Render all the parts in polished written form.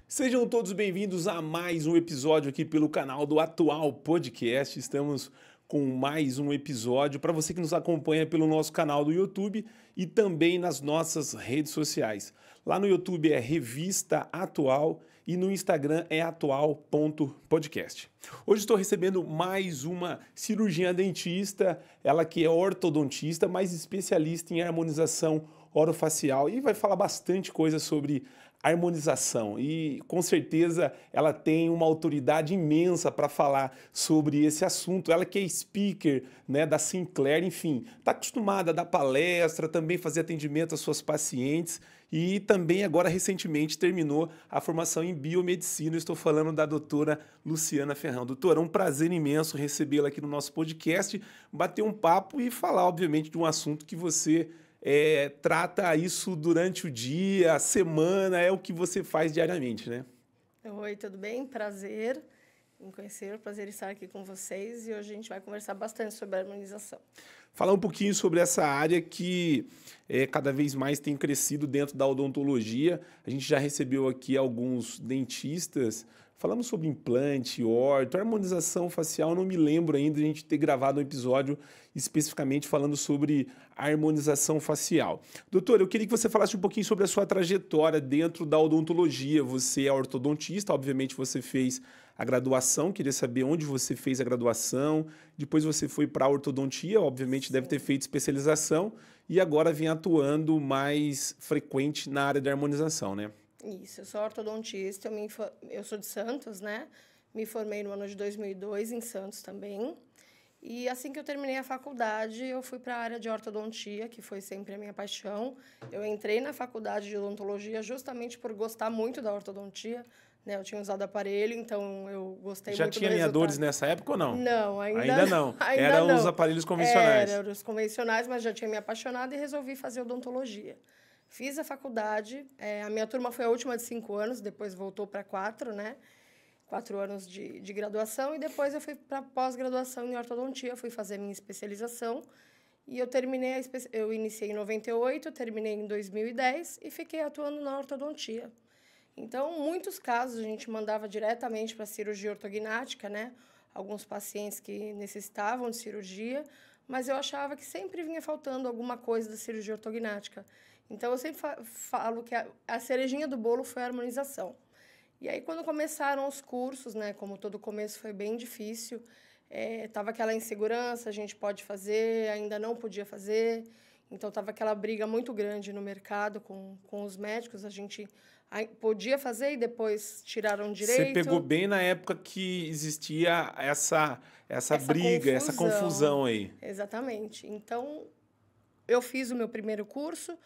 Sejam todos bem-vindos a mais um episódio aqui pelo canal do Atual Podcast. Estamos com mais um episódio para você que nos acompanha pelo nosso canal do YouTube e também nas nossas redes sociais. Lá no YouTube é Revista Atual e no Instagram é atual.podcast. Hoje estou recebendo mais uma cirurgiã dentista, ela que é ortodontista, mas especialista em harmonização orofacial e vai falar bastante coisa sobre harmonização e com certeza ela tem uma autoridade imensa para falar sobre esse assunto. Ela que é speaker, né, da Sinclair, enfim, está acostumada a dar palestra, também fazer atendimento às suas pacientes e também agora recentemente terminou a formação em biomedicina. Estou falando da doutora Luciana Ferrão. Doutora, é um prazer imenso recebê-la aqui no nosso podcast, bater um papo e falar, obviamente, de um assunto que você trata isso durante o dia, a semana, é o que você faz diariamente, né? Oi, tudo bem? Prazer em conhecer, prazer em estar aqui com vocês e hoje a gente vai conversar bastante sobre a harmonização. Falar um pouquinho sobre essa área que cada vez mais tem crescido dentro da odontologia. A gente já recebeu aqui alguns dentistas. Falamos sobre implante, orto, harmonização facial. Não me lembro ainda de a gente ter gravado um episódio especificamente falando sobre harmonização facial. Doutor, eu queria que você falasse um pouquinho sobre a sua trajetória dentro da odontologia. Você é ortodontista, obviamente você fez a graduação, queria saber onde você fez a graduação, depois você foi para a ortodontia, obviamente deve ter feito especialização e agora vem atuando mais frequente na área da harmonização, né? Isso, eu sou ortodontista, eu sou de Santos, né? Me formei no ano de 2002 em Santos também. E assim que eu terminei a faculdade, eu fui para a área de ortodontia, que foi sempre a minha paixão. Eu entrei na faculdade de odontologia justamente por gostar muito da ortodontia, né? Eu tinha usado aparelho, então eu gostei muito do resultado. Já tinha alinhadores nessa época ou não? Não, ainda não. Ainda Eram não. Os aparelhos convencionais. Eram os convencionais, mas já tinha me apaixonado e resolvi fazer odontologia. Fiz a faculdade, a minha turma foi a última de 5 anos, depois voltou para 4, né? 4 anos de graduação, e depois eu fui para pós-graduação em ortodontia, fui fazer minha especialização, e eu terminei, eu iniciei em 98, terminei em 2010 e fiquei atuando na ortodontia. Então, muitos casos a gente mandava diretamente para a cirurgia ortognática, né? Alguns pacientes que necessitavam de cirurgia, mas eu achava que sempre vinha faltando alguma coisa da cirurgia ortognática. Então, eu sempre falo que a cerejinha do bolo foi a harmonização. E aí, quando começaram os cursos, né, como todo começo foi bem difícil, tava aquela insegurança, a gente pode fazer, ainda não podia fazer. Então, tava aquela briga muito grande no mercado com os médicos, a gente podia fazer e depois tiraram direito. Você pegou bem na época que existia essa briga, essa confusão aí. Exatamente. Então, eu fiz o meu primeiro curso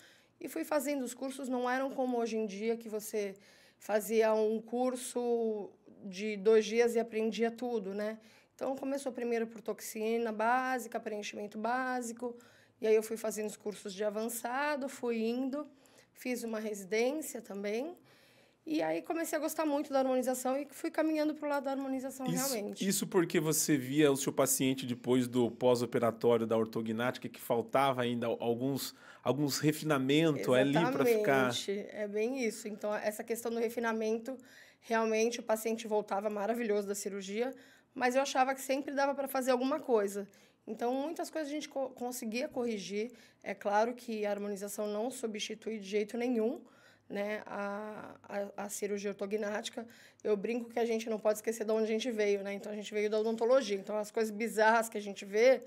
e fui fazendo. Os cursos não eram como hoje em dia, que você fazia um curso de 2 dias e aprendia tudo, né? Então, começou primeiro por toxina básica, preenchimento básico, e aí eu fui fazendo os cursos de avançado, fui indo, fiz uma residência também, e aí comecei a gostar muito da harmonização e fui caminhando para o lado da harmonização realmente. Isso porque você via o seu paciente depois do pós-operatório da ortognática que faltava ainda alguns refinamentos ali para ficar... Exatamente, é bem isso. Então, essa questão do refinamento, realmente o paciente voltava maravilhoso da cirurgia, mas eu achava que sempre dava para fazer alguma coisa. Então, muitas coisas a gente conseguia corrigir. É claro que a harmonização não substitui de jeito nenhum, né, a cirurgia ortognática. Eu brinco que a gente não pode esquecer de onde a gente veio, né? Então, a gente veio da odontologia. Então, as coisas bizarras que a gente vê,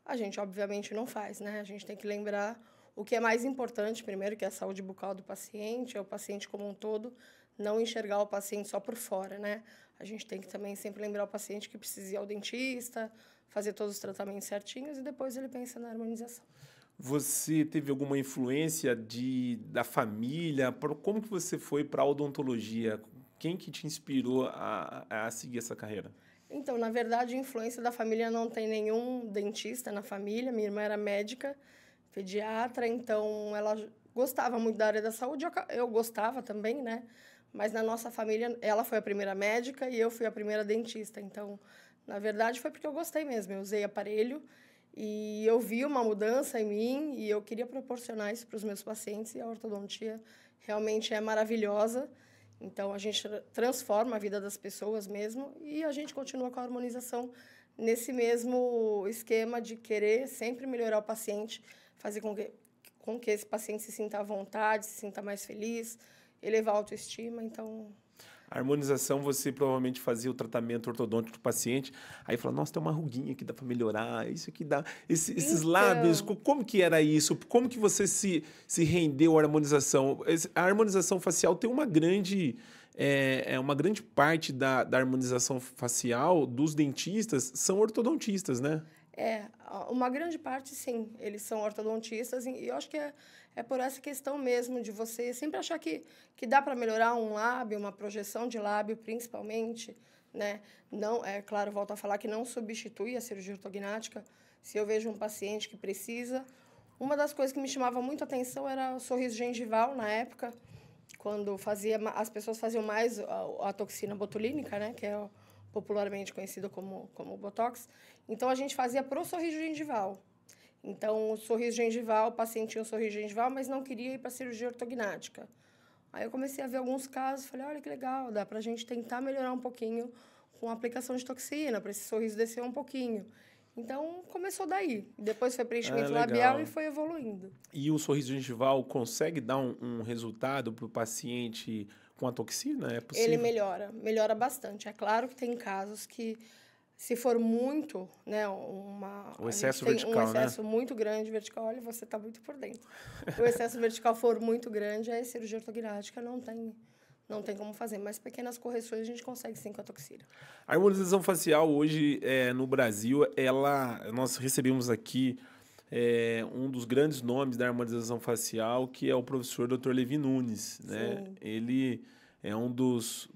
a gente, obviamente, não faz, né? A gente tem que lembrar o que é mais importante, primeiro, que é a saúde bucal do paciente, é o paciente como um todo, não enxergar o paciente só por fora, né? A gente tem que também sempre lembrar o paciente que precisa ir ao dentista, fazer todos os tratamentos certinhos e depois ele pensa na harmonização. Você teve alguma influência da família? Como que você foi para a odontologia? Quem que te inspirou a seguir essa carreira? Então, na verdade, a influência da família não tem nenhum dentista na família. Minha irmã era médica, pediatra, então ela gostava muito da área da saúde. Eu gostava também, né? Mas na nossa família, ela foi a primeira médica e eu fui a primeira dentista. Então, Na verdade, foi porque eu gostei mesmo. Eu usei aparelho e eu vi uma mudança em mim e eu queria proporcionar isso para os meus pacientes. E a ortodontia realmente é maravilhosa. Então, a gente transforma a vida das pessoas mesmo e a gente continua com a harmonização nesse mesmo esquema de querer sempre melhorar o paciente, fazer com que esse paciente se sinta à vontade, se sinta mais feliz, elevar a autoestima. Então... A harmonização, você provavelmente fazia o tratamento ortodôntico do paciente, aí fala, nossa, tem uma ruguinha que dá para melhorar, isso aqui dá... Esses lábios, como que era isso? Como que você se rendeu à harmonização? A harmonização facial tem uma grande parte da harmonização facial dos dentistas são ortodontistas, né? Uma grande parte, sim. Eles são ortodontistas e eu acho que é por essa questão mesmo de você sempre achar que dá para melhorar um lábio, uma projeção de lábio, principalmente, né? Não, claro, volto a falar que não substitui a cirurgia ortognática. Se eu vejo um paciente que precisa... Uma das coisas que me chamava muito a atenção era o sorriso gengival, na época, quando as pessoas faziam mais a toxina botulínica, né? Que é popularmente conhecido como Botox. Então, a gente fazia pro sorriso gengival. Então, o sorriso gengival, o paciente tinha um sorriso gengival, mas não queria ir para a cirurgia ortognática. Aí eu comecei a ver alguns casos, falei, olha que legal, dá para a gente tentar melhorar um pouquinho com a aplicação de toxina, para esse sorriso descer um pouquinho. Então, começou daí. Depois foi preenchimento labial e foi evoluindo. E o sorriso gengival consegue dar um resultado para o paciente com a toxina? É possível? Ele melhora bastante. É claro que tem casos que, se for muito, né, o excesso vertical, um excesso muito grande vertical, olha, você está muito por dentro. O excesso vertical for muito grande, aí a cirurgia ortognática não tem como fazer, mas pequenas correções a gente consegue sim com a toxina. A harmonização facial hoje no Brasil, nós recebemos aqui um dos grandes nomes da harmonização facial, que é o professor Dr. Levi Nunes, né? Ele é um dos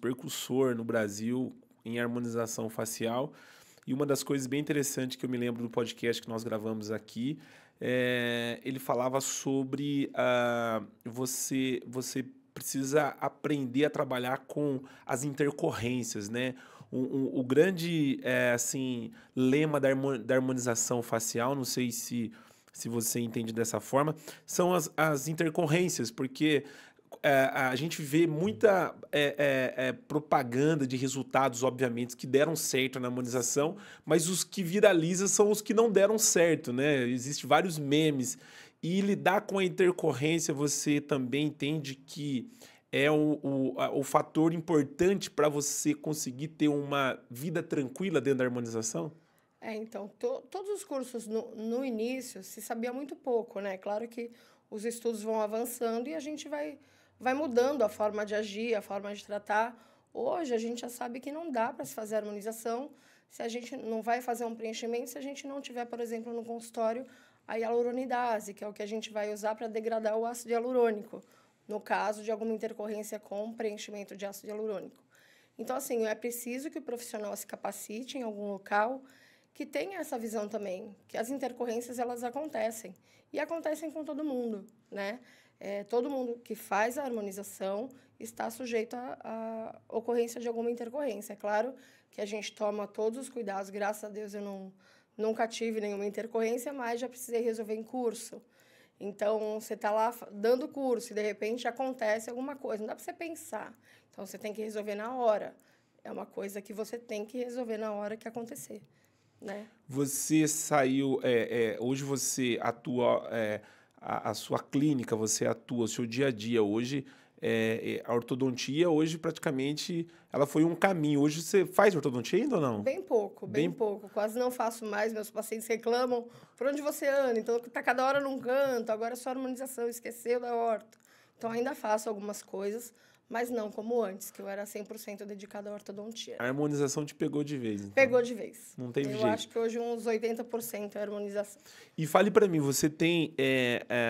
precursores no Brasil em harmonização facial. E uma das coisas bem interessantes que eu me lembro do podcast que nós gravamos aqui, ele falava sobre você precisa aprender a trabalhar com as intercorrências, né? O grande lema da harmonização facial, não sei se você entende dessa forma, são as intercorrências, porque a gente vê muita propaganda de resultados, obviamente, que deram certo na harmonização, mas os que viralizam são os que não deram certo, né? Existem vários memes. E lidar com a intercorrência, você também entende que é o fator importante para você conseguir ter uma vida tranquila dentro da harmonização? Então, todos os cursos no início se sabia muito pouco, né? Claro que os estudos vão avançando e a gente vai mudando a forma de agir, a forma de tratar. Hoje, a gente já sabe que não dá para se fazer harmonização se a gente não vai fazer um preenchimento, se a gente não tiver, por exemplo, no consultório, a hialuronidase, que é o que a gente vai usar para degradar o ácido hialurônico, no caso de alguma intercorrência com preenchimento de ácido hialurônico. Então, assim, é preciso que o profissional se capacite em algum local que tenha essa visão também, que as intercorrências, elas acontecem. E acontecem com todo mundo, né? Todo mundo que faz a harmonização está sujeito à ocorrência de alguma intercorrência. É claro que a gente toma todos os cuidados, graças a Deus eu nunca tive nenhuma intercorrência, mas já precisei resolver em curso. Então, você está lá dando curso e, de repente, acontece alguma coisa. Não dá para você pensar. Então, você tem que resolver na hora. É uma coisa que você tem que resolver na hora que acontecer, né? Você saiu... hoje você atua... a sua clínica, você atua, o seu dia a dia hoje... a ortodontia, hoje, praticamente, ela foi um caminho. Hoje, você faz ortodontia ainda ou não? Bem pouco. Quase não faço mais. Meus pacientes reclamam, por onde você anda? Então, está cada hora num canto, agora é só harmonização, esqueceu da horta. Então, ainda faço algumas coisas, mas não como antes, que eu era 100% dedicada à ortodontia. A harmonização te pegou de vez, então? Pegou de vez. Não teve jeito. Eu acho que hoje uns 80% é harmonização. E fale para mim, você tem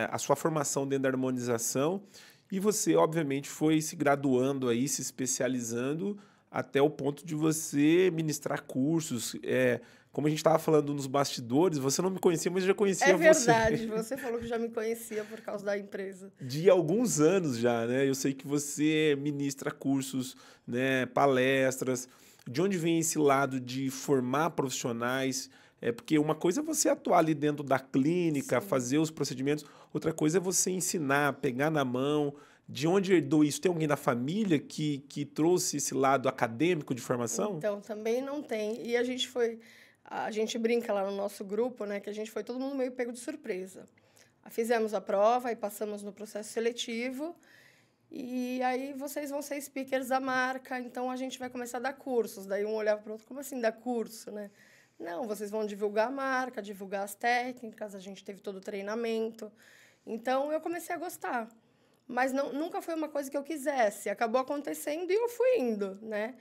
a sua formação dentro da harmonização... E você, obviamente, foi se graduando aí, se especializando até o ponto de você ministrar cursos. Como a gente estava falando nos bastidores, você não me conhecia, mas eu já conhecia você. É verdade, você falou que já me conhecia por causa da empresa. De alguns anos já, né? Eu sei que você ministra cursos, né, palestras. De onde vem esse lado de formar profissionais? Porque uma coisa é você atuar ali dentro da clínica, Sim. fazer os procedimentos, outra coisa é você ensinar, pegar na mão. De onde herdou isso? Tem alguém da família que trouxe esse lado acadêmico de formação? Então, também não tem. E a gente brinca lá no nosso grupo, né, que a gente foi todo mundo meio pego de surpresa. Fizemos a prova e passamos no processo seletivo, e aí vocês vão ser speakers da marca, então a gente vai começar a dar cursos. Daí um olhava para o outro, como assim dar curso, né? Não, vocês vão divulgar a marca, divulgar as técnicas, a gente teve todo o treinamento. Então, eu comecei a gostar. Mas nunca foi uma coisa que eu quisesse. Acabou acontecendo e eu fui indo, né?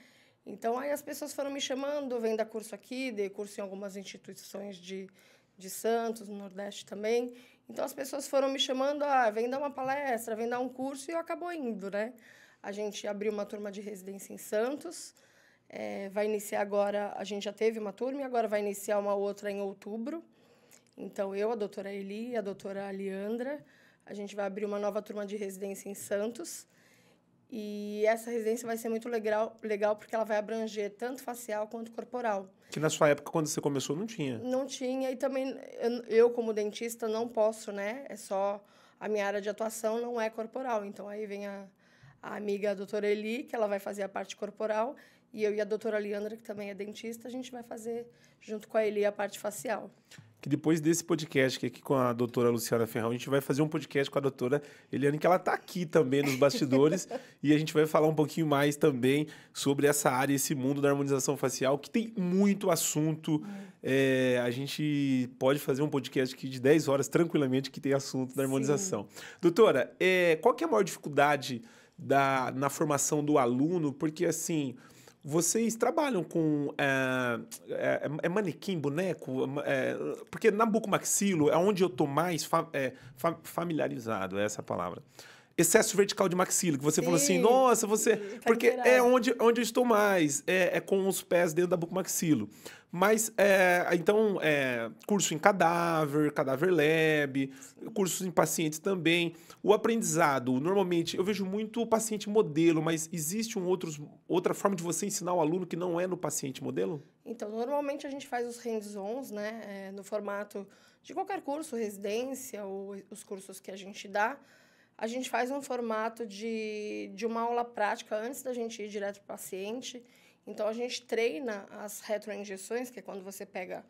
Então, aí as pessoas foram me chamando, vem dar curso aqui, dei curso em algumas instituições de Santos, no Nordeste também. Então, as pessoas foram me chamando, vem dar uma palestra, vem dar um curso, e eu acabo indo, né? A gente abriu uma turma de residência em Santos, vai iniciar agora, a gente já teve uma turma e agora vai iniciar uma outra em outubro. Então, eu, a doutora Eli e a doutora Aliandra, a gente vai abrir uma nova turma de residência em Santos. E essa residência vai ser muito legal porque ela vai abranger tanto facial quanto corporal. Que na sua época, quando você começou, não tinha. Não tinha, e também eu como dentista, não posso, né? É só a minha área de atuação não é corporal. Então, aí vem a amiga, a doutora Eli, que ela vai fazer a parte corporal, e eu e a doutora Leandra, que também é dentista, a gente vai fazer, junto com a Eli, a parte facial. Que depois desse podcast aqui com a doutora Luciana Ferrão, a gente vai fazer um podcast com a doutora Eliane, que ela está aqui também nos bastidores, e a gente vai falar um pouquinho mais também sobre essa área, esse mundo da harmonização facial, que tem muito assunto. A gente pode fazer um podcast aqui de 10 horas tranquilamente que tem assunto da harmonização. Sim. Doutora, qual que é a maior dificuldade na formação do aluno? Porque, assim, vocês trabalham com manequim, boneco? Porque na bucomaxilo é onde eu estou mais familiarizado, é essa a palavra. Excesso vertical de maxilo, que você falou assim, nossa, você... Porque é onde eu estou mais, com os pés dentro da bucomaxilo. Mas, então, curso em cadáver lab, cursos em pacientes também. O aprendizado, normalmente, eu vejo muito o paciente modelo, mas existe outra forma de você ensinar o aluno que não é no paciente modelo? Então, normalmente a gente faz os hands-ons, né, no formato de qualquer curso, residência ou os cursos que a gente dá. A gente faz um formato de uma aula prática antes da gente ir direto para o paciente. Então, a gente treina as retroinjeções, que é quando você pega,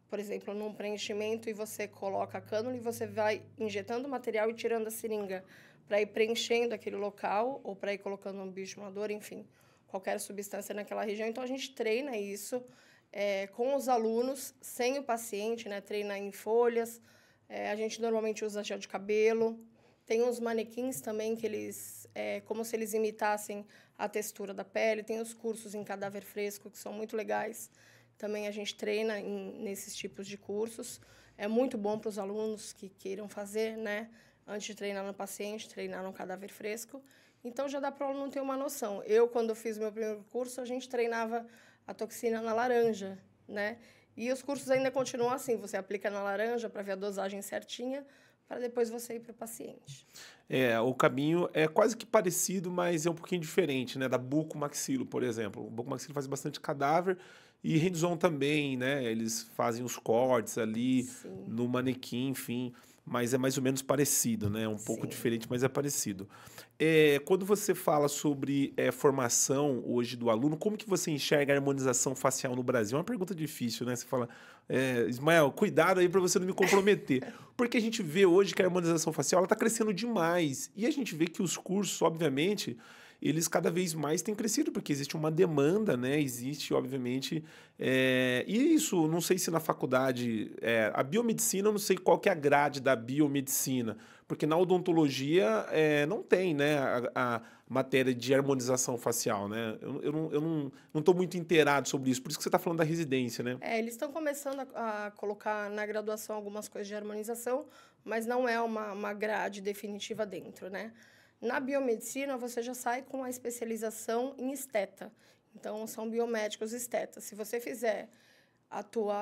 por exemplo, num preenchimento e você coloca a cânula e você vai injetando o material e tirando a seringa para ir preenchendo aquele local ou para ir colocando um bioestimulador, enfim, qualquer substância naquela região. Então, a gente treina isso com os alunos, sem o paciente, né? Treina em folhas. A gente normalmente usa gel de cabelo. Tem uns manequins também que eles, como se eles imitassem a textura da pele. Tem os cursos em cadáver fresco, que são muito legais. Também a gente treina nesses tipos de cursos. É muito bom para os alunos que queiram fazer, né? Antes de treinar no paciente, treinar no cadáver fresco. Então, já dá para o aluno ter uma noção. Eu, quando fiz meu primeiro curso, a gente treinava a toxina na laranja, né? E os cursos ainda continuam assim. Você aplica na laranja para ver a dosagem certinha, para depois você ir para o paciente. O caminho é quase que parecido, mas é um pouquinho diferente, né? Da bucomaxilo, por exemplo. O bucomaxilo faz bastante cadáver e hands-on também, né? Eles fazem os cortes ali. Sim. No manequim, enfim. Mas é mais ou menos parecido, né? Um pouco diferente, mas é parecido. Quando você fala sobre formação hoje do aluno, como que você enxerga a harmonização facial no Brasil? É uma pergunta difícil, né? Você fala, Ismael, cuidado aí para você não me comprometer. Porque a gente vê hoje que a harmonização facial está crescendo demais. E a gente vê que os cursos, obviamente, eles cada vez mais têm crescido, porque existe uma demanda, né? Existe, obviamente... e isso, não sei se na faculdade... a biomedicina, eu não sei qual que é a grade da biomedicina, porque na odontologia não tem, né, a matéria de harmonização facial, né? Eu não estou muito inteirado sobre isso, por isso que você está falando da residência, né? Eles estão começando a colocar na graduação algumas coisas de harmonização, mas não é uma grade definitiva dentro, né? Na biomedicina, você já sai com a especialização em esteta. Então, são biomédicos estetas. Se você fizer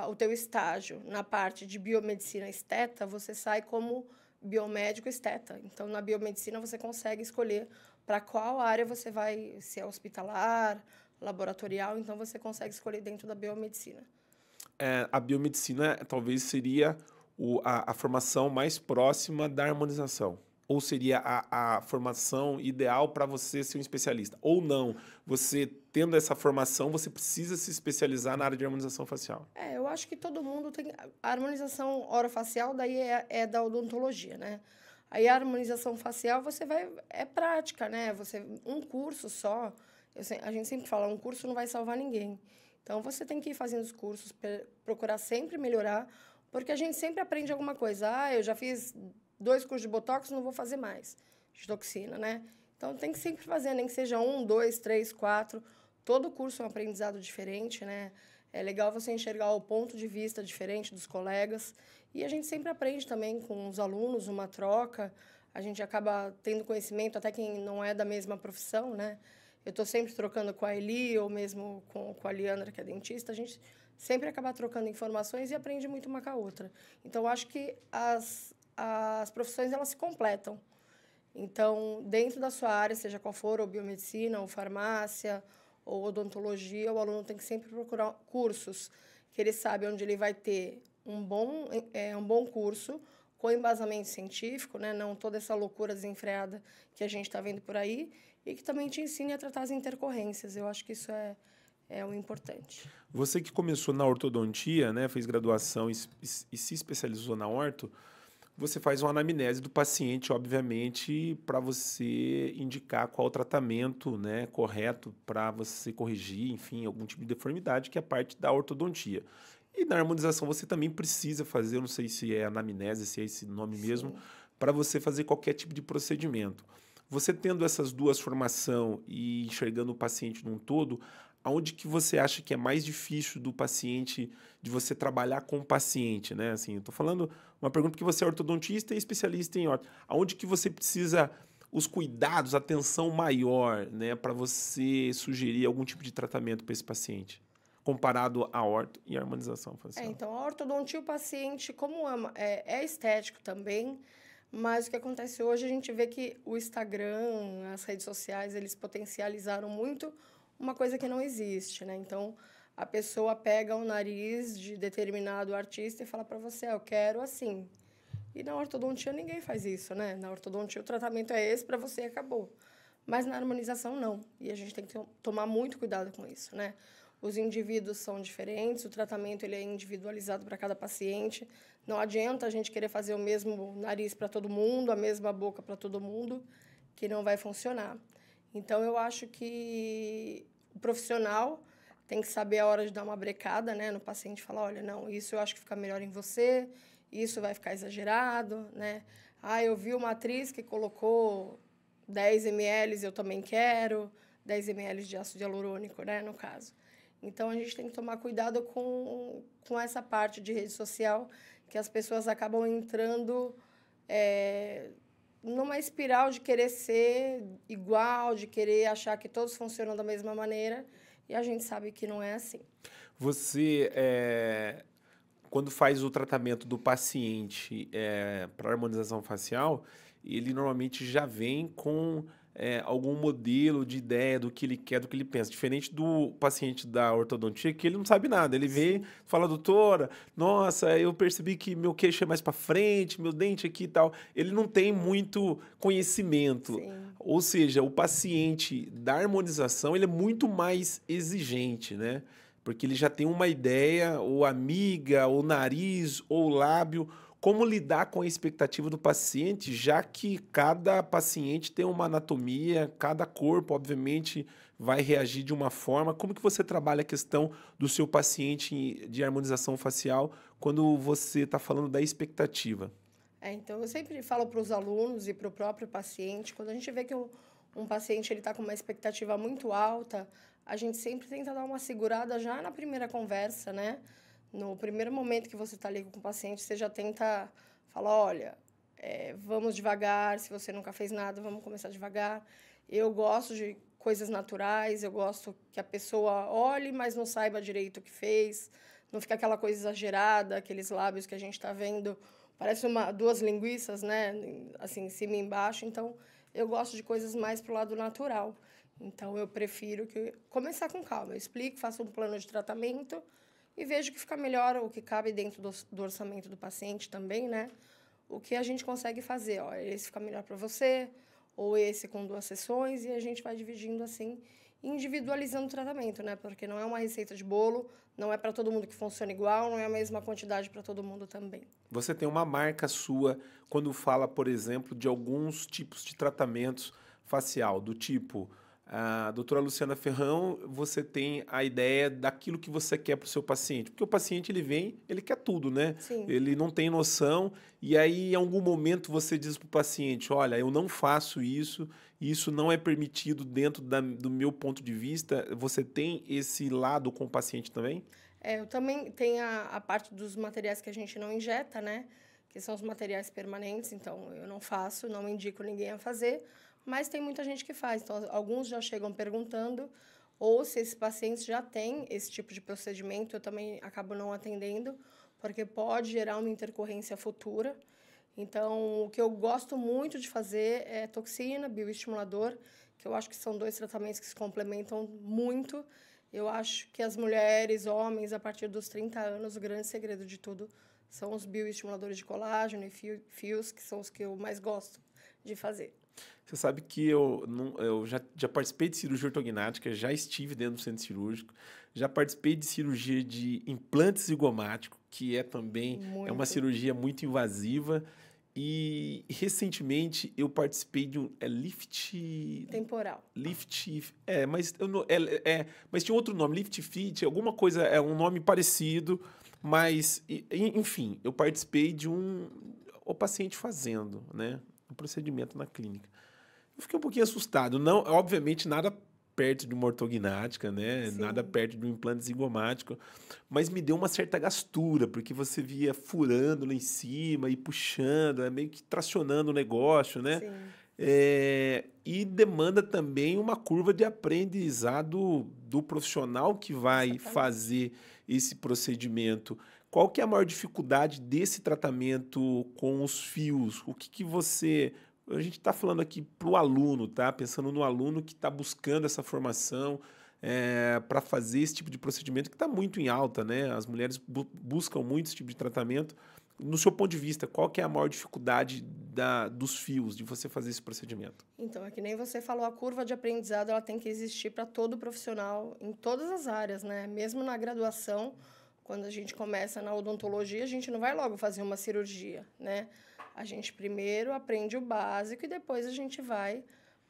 o teu estágio na parte de biomedicina esteta, você sai como biomédico esteta. Então, na biomedicina, você consegue escolher para qual área você vai, se é hospitalar, laboratorial, então você consegue escolher dentro da biomedicina. A biomedicina talvez seria a formação mais próxima da harmonização. Ou seria a formação ideal para você ser um especialista? Ou não? Você, tendo essa formação, você precisa se especializar na área de harmonização facial? Eu acho que todo mundo tem... A harmonização orofacial daí é da odontologia, né? Aí a harmonização facial, você vai... É prática, né? Um curso só... A gente sempre fala, um curso não vai salvar ninguém. Então, você tem que ir fazendo os cursos, procurar sempre melhorar, porque a gente sempre aprende alguma coisa. Eu já fiz 2 cursos de Botox, não vou fazer mais, de toxina, né? Então, tem que sempre fazer, nem que seja 1, 2, 3, 4. Todo curso é um aprendizado diferente, né? É legal você enxergar o ponto de vista diferente dos colegas. E a gente sempre aprende também com os alunos, uma troca. A gente acaba tendo conhecimento, até quem não é da mesma profissão, né? Eu estou sempre trocando com a Eli, ou mesmo com a Leandra, que é dentista. A gente sempre acaba trocando informações e aprende muito uma com a outra. Então, acho que as profissões, elas se completam. Então, dentro da sua área, seja qual for, ou biomedicina, ou farmácia, ou odontologia, o aluno tem que sempre procurar cursos que ele sabe onde ele vai ter um bom curso, com embasamento científico, né? Não toda essa loucura desenfreada que a gente está vendo por aí, e que também te ensine a tratar as intercorrências. Eu acho que isso é o importante. Você que começou na ortodontia, né, fez graduação e se especializou na orto, você faz uma anamnese do paciente, obviamente, para você indicar qual o tratamento, né, correto para você corrigir, enfim, algum tipo de deformidade, que é parte da ortodontia. E na harmonização você também precisa fazer, eu não sei se é anamnese, se é esse nome mesmo, para você fazer qualquer tipo de procedimento. Você tendo essas duas formações e enxergando o paciente num todo, aonde que você acha que é mais difícil do paciente, de você trabalhar com o paciente, né? Assim, eu tô falando uma pergunta porque você é ortodontista e especialista em orto. Aonde que você precisa os cuidados, atenção maior, né, para você sugerir algum tipo de tratamento para esse paciente, comparado à orto e à harmonização facial? Então, a ortodontia, o paciente, como é estético também, mas o que acontece hoje, a gente vê que o Instagram, as redes sociais, eles potencializaram muito uma coisa que não existe, né? Então, a pessoa pega o nariz de determinado artista e fala para você, eu quero assim. E na ortodontia ninguém faz isso, né? Na ortodontia o tratamento é esse para você e acabou. Mas na harmonização não. E a gente tem que tomar muito cuidado com isso, né? Os indivíduos são diferentes, o tratamento ele é individualizado para cada paciente. Não adianta a gente querer fazer o mesmo nariz para todo mundo, a mesma boca para todo mundo, que não vai funcionar. Então, eu acho que o profissional tem que saber a hora de dar uma brecada, né, no paciente, falar, olha, não, isso eu acho que fica melhor em você, isso vai ficar exagerado, né? Eu vi uma atriz que colocou 10 ml, eu também quero, 10 ml de ácido hialurônico, né, no caso. Então, a gente tem que tomar cuidado com essa parte de rede social, que as pessoas acabam entrando numa espiral de querer ser igual, de querer achar que todos funcionam da mesma maneira, e a gente sabe que não é assim. Você, quando faz o tratamento do paciente para harmonização facial, ele normalmente já vem com algum modelo de ideia do que ele quer, do que ele pensa. Diferente do paciente da ortodontia, que ele não sabe nada. Ele vem, fala, doutora, nossa, eu percebi que meu queixo é mais para frente, meu dente aqui e tal. Ele não tem muito conhecimento. Sim. Ou seja, o paciente da harmonização, ele é muito mais exigente, né? Porque ele já tem uma ideia, ou amiga, ou nariz, ou lábio. Como lidar com a expectativa do paciente, já que cada paciente tem uma anatomia, cada corpo, obviamente, vai reagir de uma forma. Como que você trabalha a questão do seu paciente de harmonização facial quando você está falando da expectativa? Então, eu sempre falo para os alunos e para o próprio paciente, quando a gente vê que um paciente está com uma expectativa muito alta, a gente sempre tenta dar uma segurada já na primeira conversa, né? No primeiro momento que você está ali com o paciente, você já tenta falar, olha, vamos devagar, se você nunca fez nada, vamos começar devagar. Eu gosto de coisas naturais, eu gosto que a pessoa olhe, mas não saiba direito o que fez, não fica aquela coisa exagerada, aqueles lábios que a gente está vendo, parece duas linguiças, né? Assim, em cima e embaixo. Então, eu gosto de coisas mais para o lado natural. Então, eu prefiro começar com calma. Eu explico, faço um plano de tratamento e vejo que fica melhor, o que cabe dentro do orçamento do paciente também, né? O que a gente consegue fazer, ó, esse fica melhor para você, ou esse com 2 sessões, e a gente vai dividindo assim, individualizando o tratamento, né? Porque não é uma receita de bolo, não é para todo mundo que funciona igual, não é a mesma quantidade para todo mundo também. Você tem uma marca sua quando fala, por exemplo, de alguns tipos de tratamentos facial, do tipo, a doutora Luciana Ferrão, você tem a ideia daquilo que você quer para o seu paciente. Porque o paciente, ele vem, ele quer tudo, né? Sim. Ele não tem noção, e aí, em algum momento, você diz para o paciente, olha, eu não faço isso, isso não é permitido dentro do meu ponto de vista. Você tem esse lado com o paciente também? Eu também tenho a parte dos materiais que a gente não injeta, né? Que são os materiais permanentes, então eu não faço, não indico ninguém a fazer, mas tem muita gente que faz. Então, alguns já chegam perguntando, ou se esses pacientes já têm esse tipo de procedimento, eu também acabo não atendendo, porque pode gerar uma intercorrência futura. Então, o que eu gosto muito de fazer é toxina, bioestimulador, que eu acho que são 2 tratamentos que se complementam muito. Eu acho que as mulheres, homens, a partir dos 30 anos, o grande segredo de tudo são os bioestimuladores de colágeno e fios, que são os que eu mais gosto de fazer. Você sabe que eu já participei de cirurgia ortognática, já estive dentro do centro cirúrgico, já participei de cirurgia de implante zigomático, que é também uma cirurgia muito invasiva. E recentemente eu participei de um lift temporal. Mas tinha outro nome, lift fit, alguma coisa, um nome parecido, mas enfim, eu participei de o paciente fazendo, né, um procedimento na clínica. Eu fiquei um pouquinho assustado, não, obviamente nada perto de uma ortognática, né? Sim. Nada perto de um implante zigomático, mas me deu uma certa gastura, porque você via furando lá em cima e puxando, meio que tracionando o negócio, né? Sim. E demanda também uma curva de aprendizado do profissional que vai fazer esse procedimento. Qual que é a maior dificuldade desse tratamento com os fios? O que você... A gente está falando aqui para o aluno, tá? Pensando no aluno que está buscando essa formação para fazer esse tipo de procedimento que está muito em alta, né? As mulheres buscam muito esse tipo de tratamento. No seu ponto de vista, qual que é a maior dificuldade dos fios, de você fazer esse procedimento? Então, é que nem você falou, a curva de aprendizado ela tem que existir para todo profissional, em todas as áreas, né? Mesmo na graduação, quando a gente começa na odontologia, a gente não vai logo fazer uma cirurgia, né? A gente primeiro aprende o básico e depois a gente vai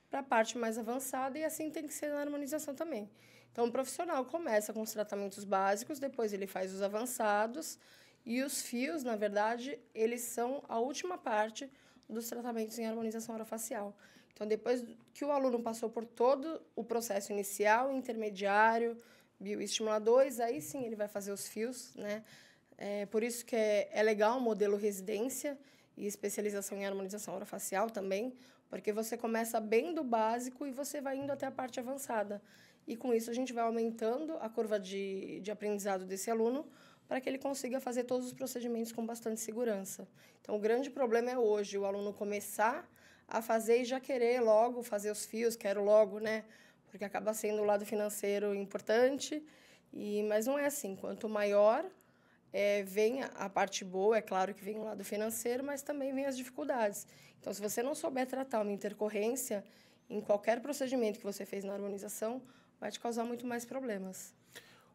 para a parte mais avançada, e assim tem que ser na harmonização também. Então, o profissional começa com os tratamentos básicos, depois ele faz os avançados, e os fios, na verdade, eles são a última parte dos tratamentos em harmonização orofacial. Então, depois que o aluno passou por todo o processo inicial, intermediário, bioestimuladores, aí sim ele vai fazer os fios, né? Por isso que é legal o modelo residência e especialização em harmonização orofacial também, porque você começa bem do básico e você vai indo até a parte avançada. E com isso a gente vai aumentando a curva de aprendizado desse aluno para que ele consiga fazer todos os procedimentos com bastante segurança. Então, o grande problema é hoje o aluno começar a fazer e já querer logo fazer os fios, quero logo, né? Porque acaba sendo o lado financeiro importante, mas não é assim. Quanto maior vem a parte boa, é claro que vem o lado financeiro, mas também vem as dificuldades. Então, se você não souber tratar uma intercorrência em qualquer procedimento que você fez na harmonização, vai te causar muito mais problemas.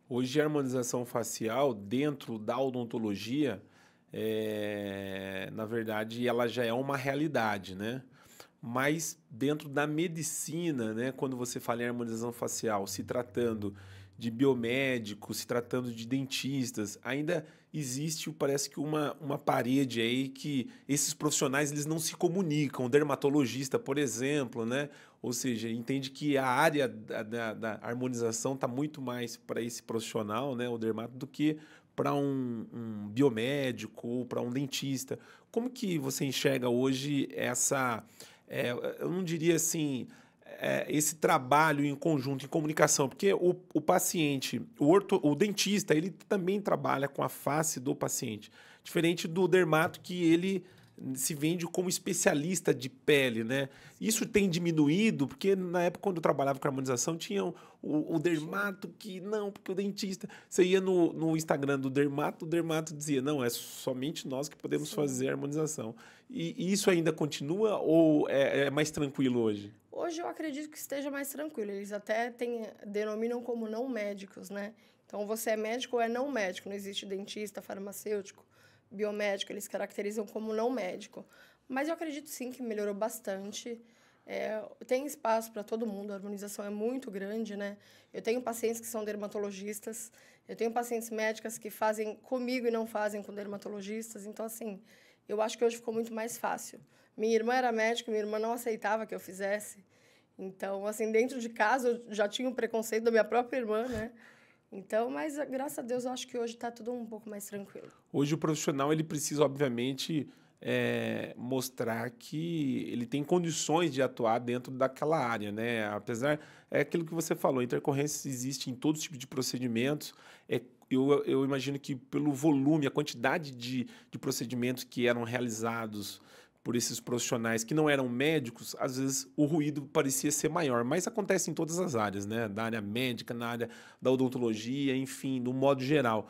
Hoje, a harmonização facial, dentro da odontologia, na verdade, ela já é uma realidade, né? Mas dentro da medicina, né, quando você fala em harmonização facial, se tratando de biomédicos, se tratando de dentistas, ainda existe, parece que uma parede aí que esses profissionais eles não se comunicam. O dermatologista, por exemplo, né? Ou seja, entende que a área da harmonização está muito mais para esse profissional, né, o dermato, do que para um biomédico ou para um dentista. Como que você enxerga hoje eu não diria assim, esse trabalho em conjunto, em comunicação? Porque o paciente, o dentista, ele também trabalha com a face do paciente. Diferente do dermato, que ele se vende como especialista de pele, né? Isso tem diminuído, porque na época, quando eu trabalhava com harmonização, tinha o dermato que... Não, porque o dentista... Você ia no Instagram do dermato, o dermato dizia, não, é somente nós que podemos fazer a harmonização. E isso ainda continua ou é mais tranquilo hoje? Hoje eu acredito que esteja mais tranquilo. Eles até denominam como não médicos, né? Então, você é médico ou é não médico. Não existe dentista, farmacêutico, biomédico. Eles caracterizam como não médico. Mas eu acredito, sim, que melhorou bastante. Tem espaço para todo mundo. A harmonização é muito grande, né? Eu tenho pacientes que são dermatologistas. Eu tenho pacientes médicas que fazem comigo e não fazem com dermatologistas. Então, assim, eu acho que hoje ficou muito mais fácil. Minha irmã era médica, minha irmã não aceitava que eu fizesse. Então, assim, dentro de casa, eu já tinha um preconceito da minha própria irmã, né? Então, mas graças a Deus, eu acho que hoje está tudo um pouco mais tranquilo. Hoje o profissional ele precisa, obviamente, mostrar que ele tem condições de atuar dentro daquela área, né? Apesar, é aquilo que você falou, intercorrência existe em todo tipo de procedimentos. Eu imagino que pelo volume, a quantidade de procedimentos que eram realizados por esses profissionais que não eram médicos, às vezes o ruído parecia ser maior, mas acontece em todas as áreas, né? Da área médica, na área da odontologia, enfim, no modo geral.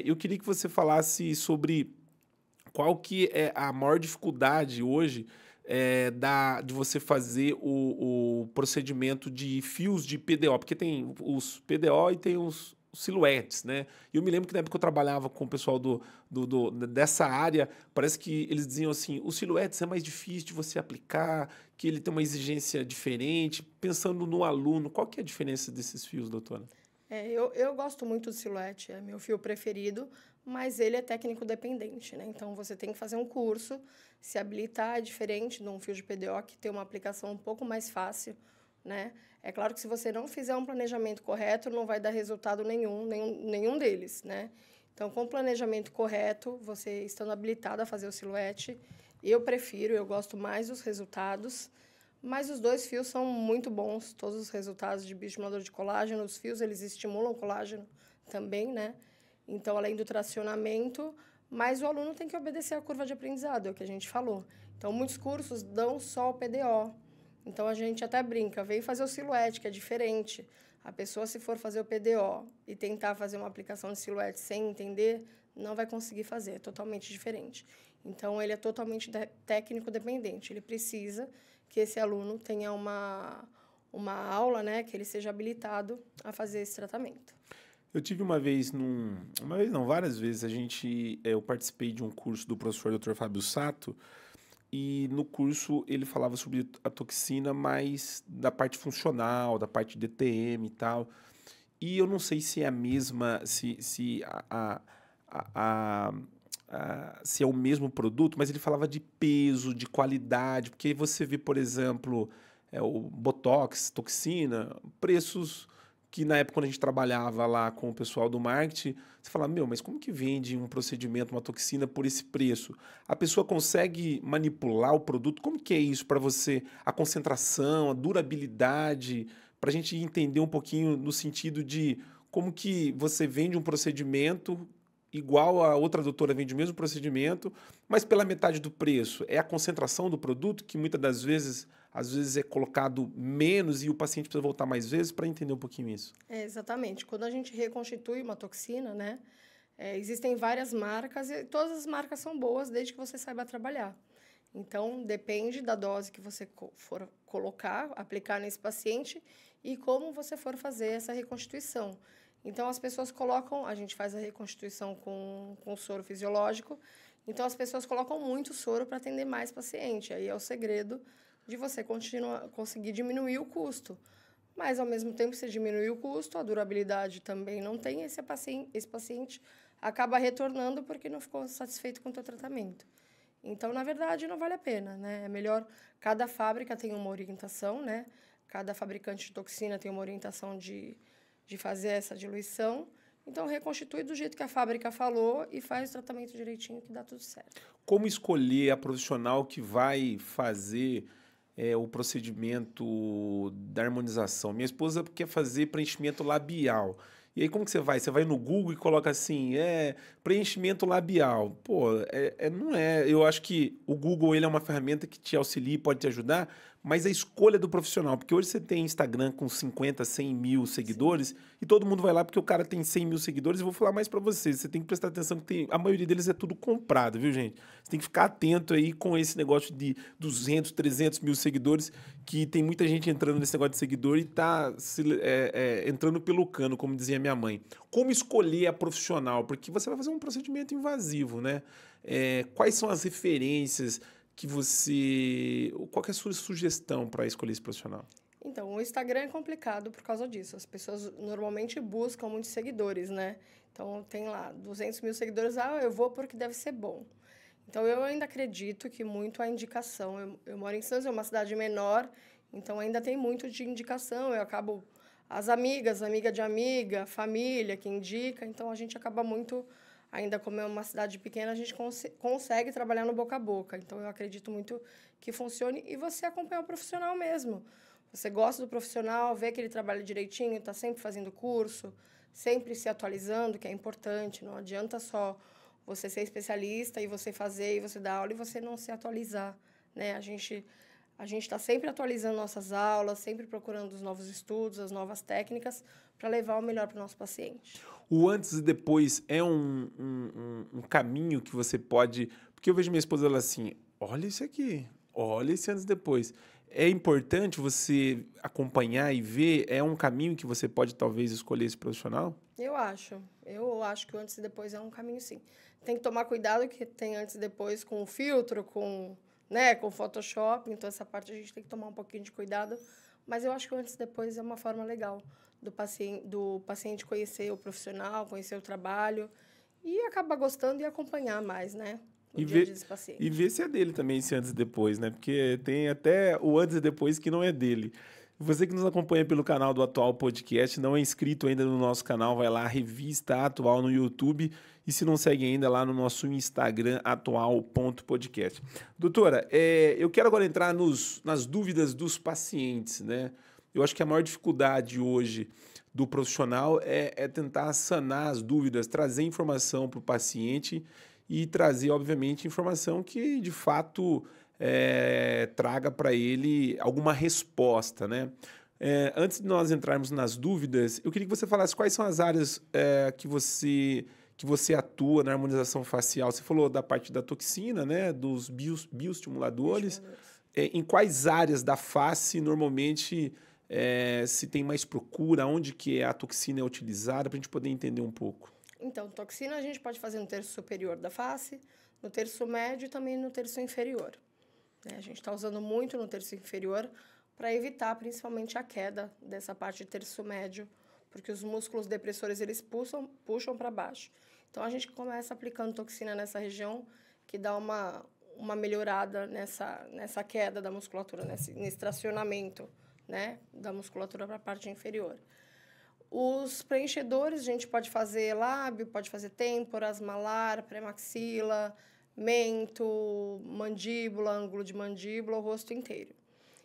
Eu queria que você falasse sobre qual que é a maior dificuldade hoje de você fazer o procedimento de fios de PDO, porque tem os PDO e tem os silhuetes, né? E eu me lembro que na época que eu trabalhava com o pessoal dessa área, parece que eles diziam assim, os silhuetes é mais difícil de você aplicar, que ele tem uma exigência diferente. Pensando no aluno, qual que é a diferença desses fios, doutora? Eu gosto muito do silhuete, é meu fio preferido, mas ele é técnico dependente, né? Então, você tem que fazer um curso, se habilitar, é diferente de um fio de PDO, que tem uma aplicação um pouco mais fácil, né? É claro que se você não fizer um planejamento correto, não vai dar resultado nenhum deles, né? Então, com o planejamento correto, você estando habilitado a fazer o silhuete, eu gosto mais dos resultados, mas os dois fios são muito bons, todos os resultados de bioestimulador de colágeno, os fios, eles estimulam colágeno também, né? Então, além do tracionamento, mas o aluno tem que obedecer à curva de aprendizado, é o que a gente falou. Então, muitos cursos dão só o PDO. Então, a gente até brinca, vem fazer o silhuete, que é diferente. A pessoa, se for fazer o PDO e tentar fazer uma aplicação de silhuete sem entender, não vai conseguir fazer, é totalmente diferente. Então, ele é totalmente técnico dependente. Ele precisa que esse aluno tenha uma aula, né, que ele seja habilitado a fazer esse tratamento. Eu tive uma vez várias vezes, eu participei de um curso do professor Dr. Fábio Sato, e no curso ele falava sobre a toxina, mais da parte funcional, da parte de DTM e tal. E eu não sei se é a mesma, se é o mesmo produto, mas ele falava de peso, de qualidade, porque você vê, por exemplo, o Botox, toxina, preços que na época quando a gente trabalhava lá com o pessoal do marketing, você fala, mas como que vende um procedimento, uma toxina por esse preço? A pessoa consegue manipular o produto? Como que é isso para você? A concentração, a durabilidade, para a gente entender um pouquinho no sentido de como que você vende um procedimento igual a outra doutora vende o mesmo procedimento, mas pela metade do preço. É a concentração do produto que muitas das vezes, às vezes é colocado menos e o paciente precisa voltar mais vezes para entender um pouquinho isso. Exatamente. Quando a gente reconstitui uma toxina, né, existem várias marcas e todas as marcas são boas desde que você saiba trabalhar. Então, depende da dose que você for colocar, aplicar nesse paciente e como você for fazer essa reconstituição. Então, as pessoas colocam... A gente faz a reconstituição com soro fisiológico. Então, as pessoas colocam muito soro para atender mais paciente. Aí é o segredo de você conseguir diminuir o custo. Mas, ao mesmo tempo, se diminuir o custo, a durabilidade também não tem. Esse paciente acaba retornando porque não ficou satisfeito com o teu tratamento. Então, na verdade, não vale a pena, né? É melhor... Cada fábrica tem uma orientação, né? Cada fabricante de toxina tem uma orientação de fazer essa diluição. Então, reconstitui do jeito que a fábrica falou e faz o tratamento direitinho que dá tudo certo. Como escolher a profissional que vai fazer o procedimento da harmonização? Minha esposa quer fazer preenchimento labial. E aí como que você vai? Você vai no Google e coloca assim, preenchimento labial. Pô, não é. Eu acho que o Google ele é uma ferramenta que te auxilia e pode te ajudar, mas a escolha do profissional, porque hoje você tem Instagram com 50, 100 mil seguidores e todo mundo vai lá porque o cara tem 100 mil seguidores. Eu vou falar mais para você, você tem que prestar atenção que a maioria deles é tudo comprado, viu, gente? Você tem que ficar atento aí com esse negócio de 200, 300 mil seguidores, que tem muita gente entrando nesse negócio de seguidor e tá entrando pelo cano, como dizia minha mãe. Como escolher a profissional? Porque você vai fazer um procedimento invasivo, né? Quais são as referências que você... Qual que é a sua sugestão para escolher esse profissional? Então, o Instagram é complicado por causa disso. As pessoas normalmente buscam muitos seguidores, né? Então, tem lá 200 mil seguidores. Eu vou porque deve ser bom. Então, eu ainda acredito que muito a indicação. Eu moro em Santos, é uma cidade menor, então ainda tem muito de indicação. Eu acabo... As amigas, amiga de amiga, família que indica. Então, a gente acaba muito... Ainda como é uma cidade pequena, a gente consegue trabalhar no boca a boca. Então, eu acredito muito que funcione. E você acompanhar o profissional mesmo. Você gosta do profissional, vê que ele trabalha direitinho, está sempre fazendo curso, sempre se atualizando, que é importante. Não adianta só você ser especialista e você fazer e você dar aula e você não se atualizar, né? A gente está sempre atualizando nossas aulas, sempre procurando os novos estudos, as novas técnicas para levar o melhor para o nosso paciente. O antes e depois é um caminho que você pode... Porque eu vejo minha esposa ela assim, olha isso aqui, olha esse antes e depois. É importante você acompanhar e ver, é um caminho que você pode talvez escolher esse profissional? Eu acho que o antes e depois é um caminho, sim. Tem que tomar cuidado que tem antes e depois com o filtro, com Photoshop, então essa parte a gente tem que tomar um pouquinho de cuidado, mas eu acho que o antes e depois é uma forma legal do paciente conhecer o profissional, conhecer o trabalho e acabar gostando e acompanhar mais, né? E ver se é dele também, esse antes e depois, né? Porque tem até o antes e depois que não é dele. Você que nos acompanha pelo canal do Atual Podcast, não é inscrito ainda no nosso canal, vai lá, Revista Atual no YouTube. E se não segue ainda, lá no nosso Instagram, atual.podcast. Doutora, eu quero agora entrar nas dúvidas dos pacientes, né? Eu acho que a maior dificuldade hoje do profissional é tentar sanar as dúvidas, trazer informação para o paciente e trazer, obviamente, informação que, de fato, traga para ele alguma resposta, né? Antes de nós entrarmos nas dúvidas, eu queria que você falasse quais são as áreas que você atua na harmonização facial. Você falou da parte da toxina, né? Dos bioestimuladores. Em quais áreas da face, normalmente, se tem mais procura? Onde que a toxina é utilizada? Para a gente poder entender um pouco. Então, toxina a gente pode fazer no terço superior da face, no terço médio e também no terço inferior. A gente está usando muito no terço inferior para evitar principalmente a queda dessa parte de terço médio, porque os músculos depressores eles puxam para baixo. Então, a gente começa aplicando toxina nessa região, que dá uma melhorada nessa queda da musculatura, nesse tracionamento, né, da musculatura para a parte inferior. Os preenchedores, a gente pode fazer lábio, pode fazer têmporas, malar, pré-maxila, mento, mandíbula, ângulo de mandíbula, o rosto inteiro.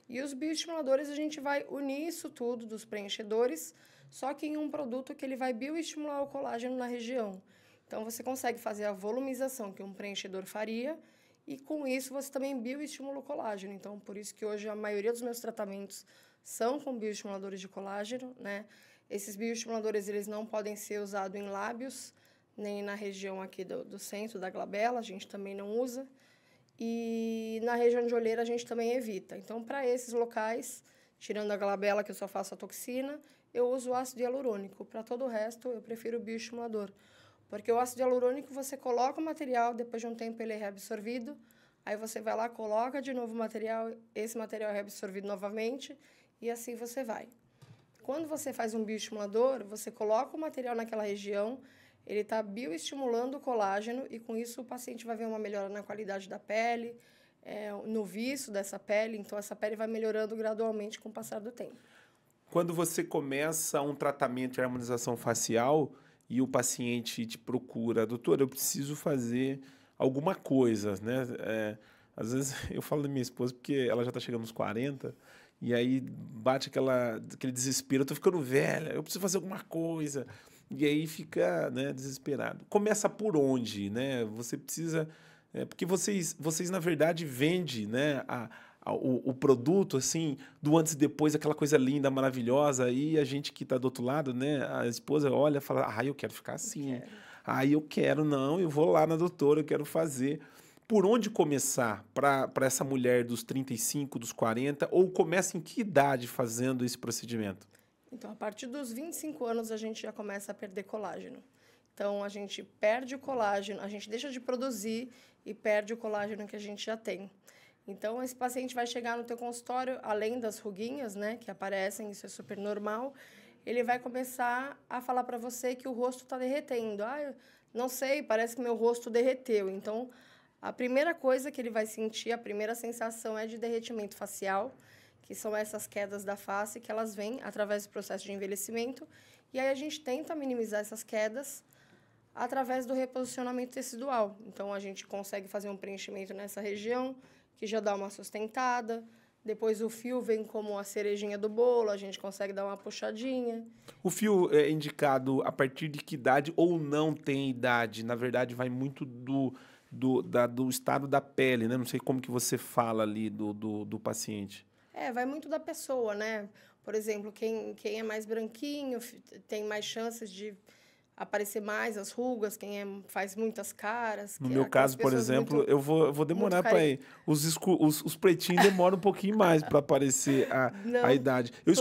E os bioestimuladores, a gente vai unir isso tudo dos preenchedores, só que em um produto que ele vai bioestimular o colágeno na região. Então, você consegue fazer a volumização que um preenchedor faria e, com isso, você também bioestimula o colágeno. Então, por isso que hoje a maioria dos meus tratamentos são com bioestimuladores de colágeno, né? Esses bioestimuladores, eles não podem ser usados em lábios, nem na região aqui do centro da glabela, a gente também não usa. E na região de olheira, a gente também evita. Então, para esses locais, tirando a glabela, que eu só faço a toxina, eu uso o ácido hialurônico. Para todo o resto, eu prefiro o bioestimulador. Porque o ácido hialurônico, você coloca o material, depois de um tempo ele é reabsorvido, aí você vai lá, coloca de novo o material, esse material é reabsorvido novamente, e assim você vai. Quando você faz um bioestimulador, você coloca o material naquela região, ele está bioestimulando o colágeno e, com isso, o paciente vai ver uma melhora na qualidade da pele, no viço dessa pele. Então, essa pele vai melhorando gradualmente com o passar do tempo. Quando você começa um tratamento de harmonização facial e o paciente te procura, doutor, eu preciso fazer alguma coisa, né? Às vezes, eu falo da minha esposa porque ela já está chegando nos 40. E aí bate aquele desespero, eu tô ficando velha, eu preciso fazer alguma coisa. e aí fica, né, desesperado. Começa por onde, né? Você precisa... porque vocês, na verdade, vendem, né, o produto, assim, do antes e depois, aquela coisa linda, maravilhosa, e a gente que está do outro lado, né, a esposa olha e fala, eu quero ficar assim. Eu quero, não, eu vou lá na doutora, eu quero fazer. Por onde começar para essa mulher dos 35, dos 40, ou começa em que idade fazendo esse procedimento? Então, a partir dos 25 anos, a gente já começa a perder colágeno. Então, a gente perde o colágeno, a gente deixa de produzir e perde o colágeno que a gente já tem. Então, esse paciente vai chegar no teu consultório, além das ruguinhas, né, que aparecem, isso é super normal, ele vai começar a falar para você que o rosto está derretendo. Eu não sei, parece que meu rosto derreteu. Então, a primeira coisa que ele vai sentir, a primeira sensação é de derretimento facial, que são essas quedas da face que elas vêm através do processo de envelhecimento. E aí a gente tenta minimizar essas quedas através do reposicionamento tecidual. Então, a gente consegue fazer um preenchimento nessa região, que já dá uma sustentada. Depois, o fio vem como a cerejinha do bolo, a gente consegue dar uma puxadinha. O fio é indicado a partir de que idade ou não tem idade? Na verdade, vai muito do estado da pele, né? Não sei como que você fala ali do paciente. Vai muito da pessoa, né? Por exemplo, quem é mais branquinho tem mais chances de aparecer mais as rugas, faz muitas caras. No meu caso, por exemplo, eu vou demorar para ir. Os pretinhos demoram um pouquinho mais para aparecer a idade. Eu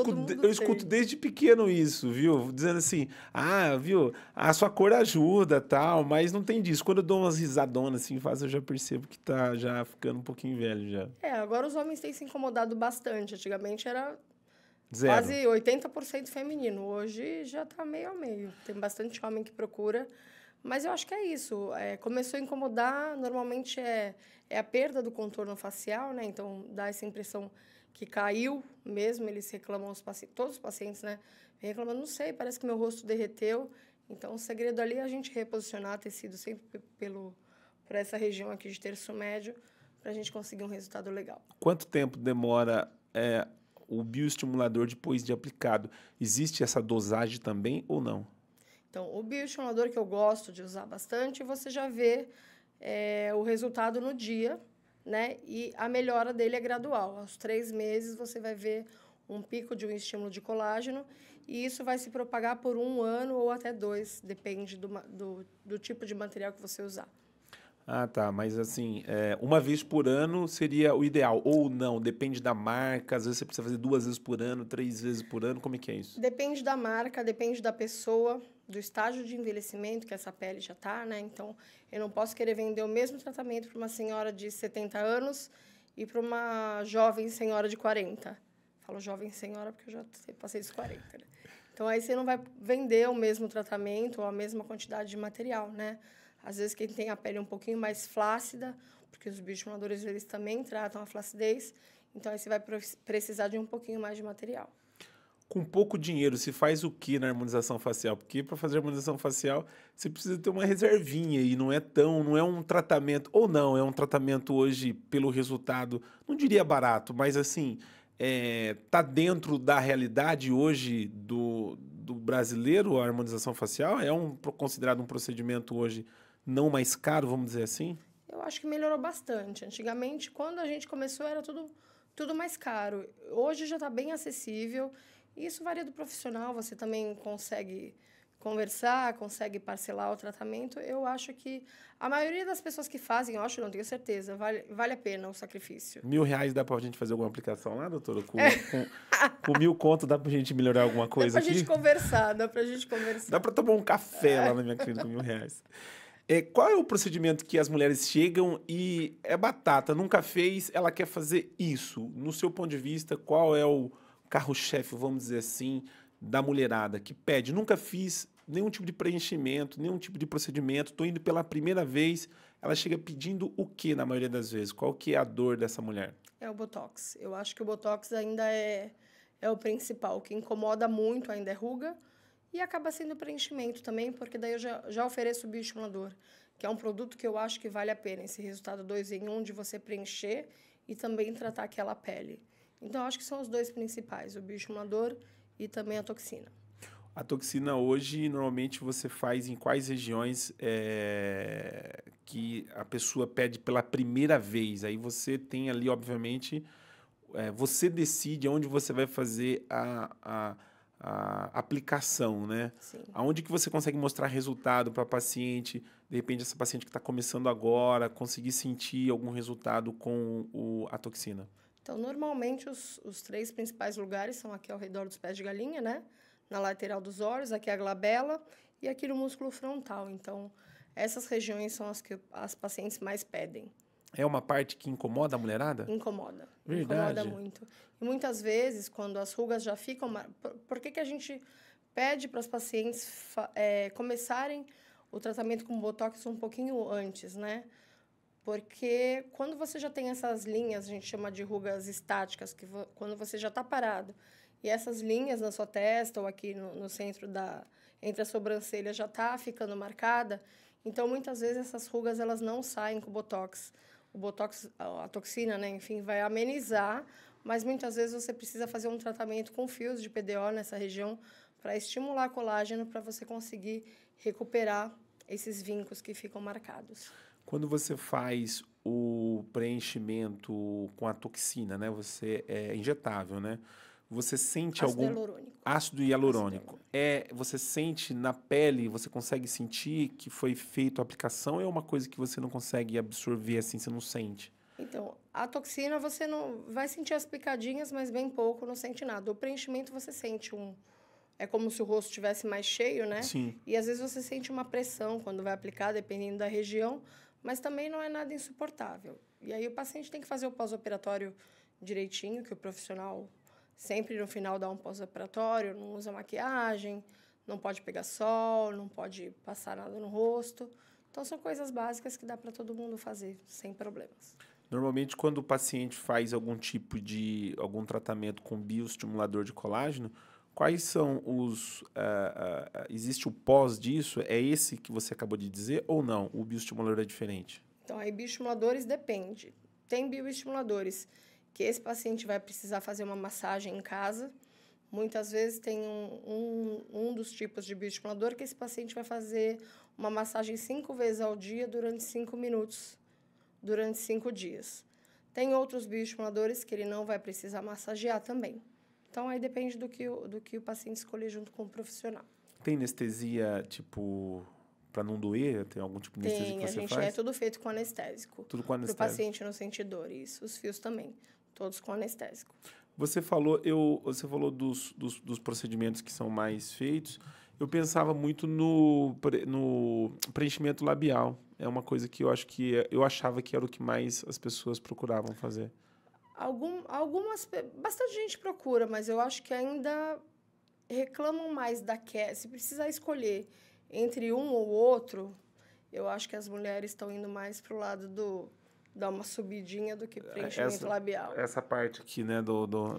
escuto desde pequeno isso, viu? Dizendo assim, viu? A sua cor ajuda, tal, mas não tem disso. Quando eu dou umas risadonas assim, eu já percebo que tá já ficando um pouquinho velho já. Agora os homens têm se incomodado bastante. Antigamente era... Zero. Quase 80% feminino. Hoje já está meio a meio. Tem bastante homem que procura. Mas eu acho que é isso. Começou a incomodar, normalmente é a perda do contorno facial, né? Então, dá essa impressão que caiu mesmo. Eles reclamam, todos os pacientes, né? Vem reclamando, não sei, parece que meu rosto derreteu. Então, o segredo ali é a gente reposicionar tecido sempre por essa região aqui de terço médio, para a gente conseguir um resultado legal. Quanto tempo demora... o bioestimulador depois de aplicado, existe essa dosagem também ou não? Então, o bioestimulador que eu gosto de usar bastante, você já vê o resultado no dia, né? E a melhora dele é gradual. Aos 3 meses, você vai ver um pico de um estímulo de colágeno e isso vai se propagar por 1 ano ou até 2, depende do tipo de material que você usar. Tá. Mas, assim, uma vez por ano seria o ideal. Ou não, depende da marca. Às vezes você precisa fazer 2 vezes por ano, 3 vezes por ano. Como é que é isso? Depende da marca, depende da pessoa, do estágio de envelhecimento que essa pele já está, né? Então, eu não posso querer vender o mesmo tratamento para uma senhora de 70 anos e para uma jovem senhora de 40. Falo jovem senhora porque eu já passei dos 40, né? Então, aí você não vai vender o mesmo tratamento ou a mesma quantidade de material, né? Às vezes, quem tem a pele um pouquinho mais flácida, porque os bioestimuladores, eles também tratam a flacidez, então aí você vai precisar de um pouquinho mais de material. Com pouco dinheiro, se faz o que na harmonização facial? Porque para fazer harmonização facial, você precisa ter uma reservinha e não é um tratamento, ou não, é um tratamento hoje pelo resultado, não diria barato, mas assim, tá dentro da realidade hoje do brasileiro a harmonização facial? É considerado um procedimento hoje não mais caro, vamos dizer assim? Eu acho que melhorou bastante. Antigamente, quando a gente começou, era tudo mais caro. Hoje já está bem acessível. E isso varia do profissional. Você também consegue conversar, consegue parcelar o tratamento. Eu acho que a maioria das pessoas que fazem, não tenho certeza, vale a pena o sacrifício. R$1.000 dá pra gente fazer alguma aplicação lá, doutora? Com 1.000 conto dá pra gente melhorar alguma coisa aqui? Dá pra gente conversar. Dá pra tomar um café lá na minha clínica com R$1.000. Qual é o procedimento que as mulheres chegam e é batata, nunca fez, ela quer fazer isso? No seu ponto de vista, qual é o carro-chefe, vamos dizer assim, da mulherada que pede? Nunca fiz nenhum tipo de preenchimento, nenhum tipo de procedimento, estou indo pela primeira vez. Ela chega pedindo o que na maioria das vezes? Qual que é a dor dessa mulher? É o Botox. Eu acho que o Botox ainda é o principal. O que incomoda muito ainda é ruga. E acaba sendo preenchimento também, porque daí eu já ofereço o bioestimulador, que é um produto que eu acho que vale a pena, esse resultado 2 em 1 de você preencher e também tratar aquela pele. Então, eu acho que são os 2 principais, o bioestimulador e também a toxina. A toxina hoje, normalmente, você faz em quais regiões que a pessoa pede pela primeira vez? Aí você tem ali, obviamente, você decide onde você vai fazer a aplicação, né? Sim. Aonde que você consegue mostrar resultado para a paciente, de repente essa paciente que está começando agora, conseguir sentir algum resultado com a toxina? Então, normalmente, os 3 principais lugares são aqui ao redor dos pés de galinha, né? Na lateral dos olhos, aqui a glabela e aqui no músculo frontal. Então, essas regiões são as que as pacientes mais pedem. É uma parte que incomoda a mulherada? Incomoda. Verdade. Incomoda muito. E muitas vezes, quando as rugas já ficam... Por que a gente pede para as pacientes começarem o tratamento com Botox um pouquinho antes, né? Porque quando você já tem essas linhas, a gente chama de rugas estáticas, que quando você já está parado, e essas linhas na sua testa ou aqui no centro entre as sobrancelhas já está ficando marcada, então muitas vezes essas rugas elas não saem com o Botox. O Botox, a toxina, né, enfim, vai amenizar, mas muitas vezes você precisa fazer um tratamento com fios de PDO nessa região para estimular colágeno para você conseguir recuperar esses vincos que ficam marcados. Quando você faz o preenchimento com a toxina, né? Você é injetável, né? Você sente Ácido algum hialurônico. ácido hialurônico? Você sente na pele, você consegue sentir que foi feita a aplicação ou é uma coisa que você não consegue absorver assim, você não sente? Então, a toxina você não vai sentir as picadinhas, mas bem pouco, não sente nada. O preenchimento você sente é como se o rosto estivesse mais cheio, né? Sim. E às vezes você sente uma pressão quando vai aplicar, dependendo da região, mas também não é nada insuportável. E aí o paciente tem que fazer o pós-operatório direitinho, que o profissional sempre no final dá um pós-operatório, não usa maquiagem, não pode pegar sol, não pode passar nada no rosto. Então são coisas básicas que dá para todo mundo fazer sem problemas. Normalmente, quando o paciente faz algum tratamento com bioestimulador de colágeno, quais são existe o pós disso? É esse que você acabou de dizer ou não? O bioestimulador é diferente? Então, aí bioestimuladores depende. Tem bioestimuladores que esse paciente vai precisar fazer uma massagem em casa. Muitas vezes tem um dos tipos de bioestimulador que esse paciente vai fazer uma massagem 5 vezes ao dia durante 5 minutos, durante 5 dias. Tem outros bioestimuladores que ele não vai precisar massagear também. Então, aí depende do que o paciente escolher junto com o profissional. Tem anestesia, tipo, para não doer? Tem algum tipo de anestesia que você faz? Tem, é tudo feito com anestésico. Tudo com anestésico. Para o paciente não sentir dor, isso. Os fios também, todos com anestésico. Você falou dos procedimentos que são mais feitos. Eu pensava muito no preenchimento labial. É uma coisa que eu achava que era o que mais as pessoas procuravam fazer. Bastante gente procura, mas eu acho que ainda reclamam mais da queda. Se precisar escolher entre um ou outro, eu acho que as mulheres estão indo mais pro lado dar uma subidinha do que preenchimento labial. Essa parte aqui, né,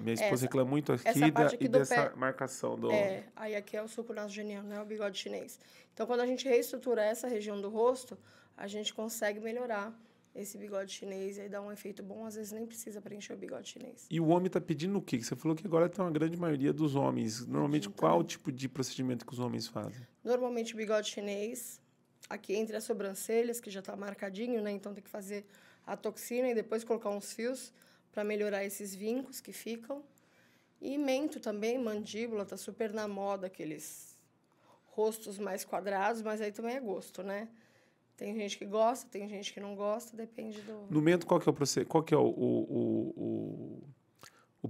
minha esposa reclama muito aqui dessa marcação do... Aí aqui é o sulco nasogeniano, né, o bigode chinês. Então, quando a gente reestrutura essa região do rosto, a gente consegue melhorar esse bigode chinês e aí dá um efeito bom. Às vezes nem precisa preencher o bigode chinês. E o homem está pedindo o quê? Você falou que agora tem uma grande maioria dos homens. Normalmente, qual o tipo de procedimento que os homens fazem? Normalmente, bigode chinês, aqui entre as sobrancelhas, que já está marcadinho, né? Então, tem que fazer a toxina e depois colocar uns fios para melhorar esses vincos que ficam. E mento também, mandíbula, está super na moda, aqueles rostos mais quadrados, mas aí também é gosto, né? Tem gente que gosta, tem gente que não gosta, depende do... No mento, qual que é o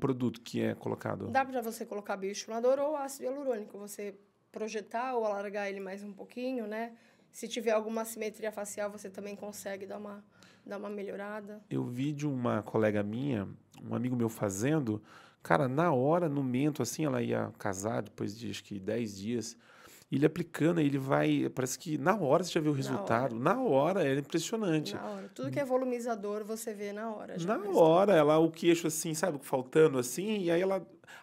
produto que é colocado? Dá para você colocar bioestimulador ou ácido hialurônico. Você projetar ou alargar ele mais um pouquinho, né? Se tiver alguma assimetria facial, você também consegue dar uma melhorada. Eu vi de uma colega minha, um amigo meu fazendo, cara, na hora, no mento, assim, ela ia casar depois de, acho que 10 dias... Ele aplicando, ele vai... Parece que na hora você já vê o resultado. Na hora, é impressionante. Na hora. Tudo que é volumizador, você vê na hora. Na hora, ela, o queixo assim, sabe? Faltando assim. E aí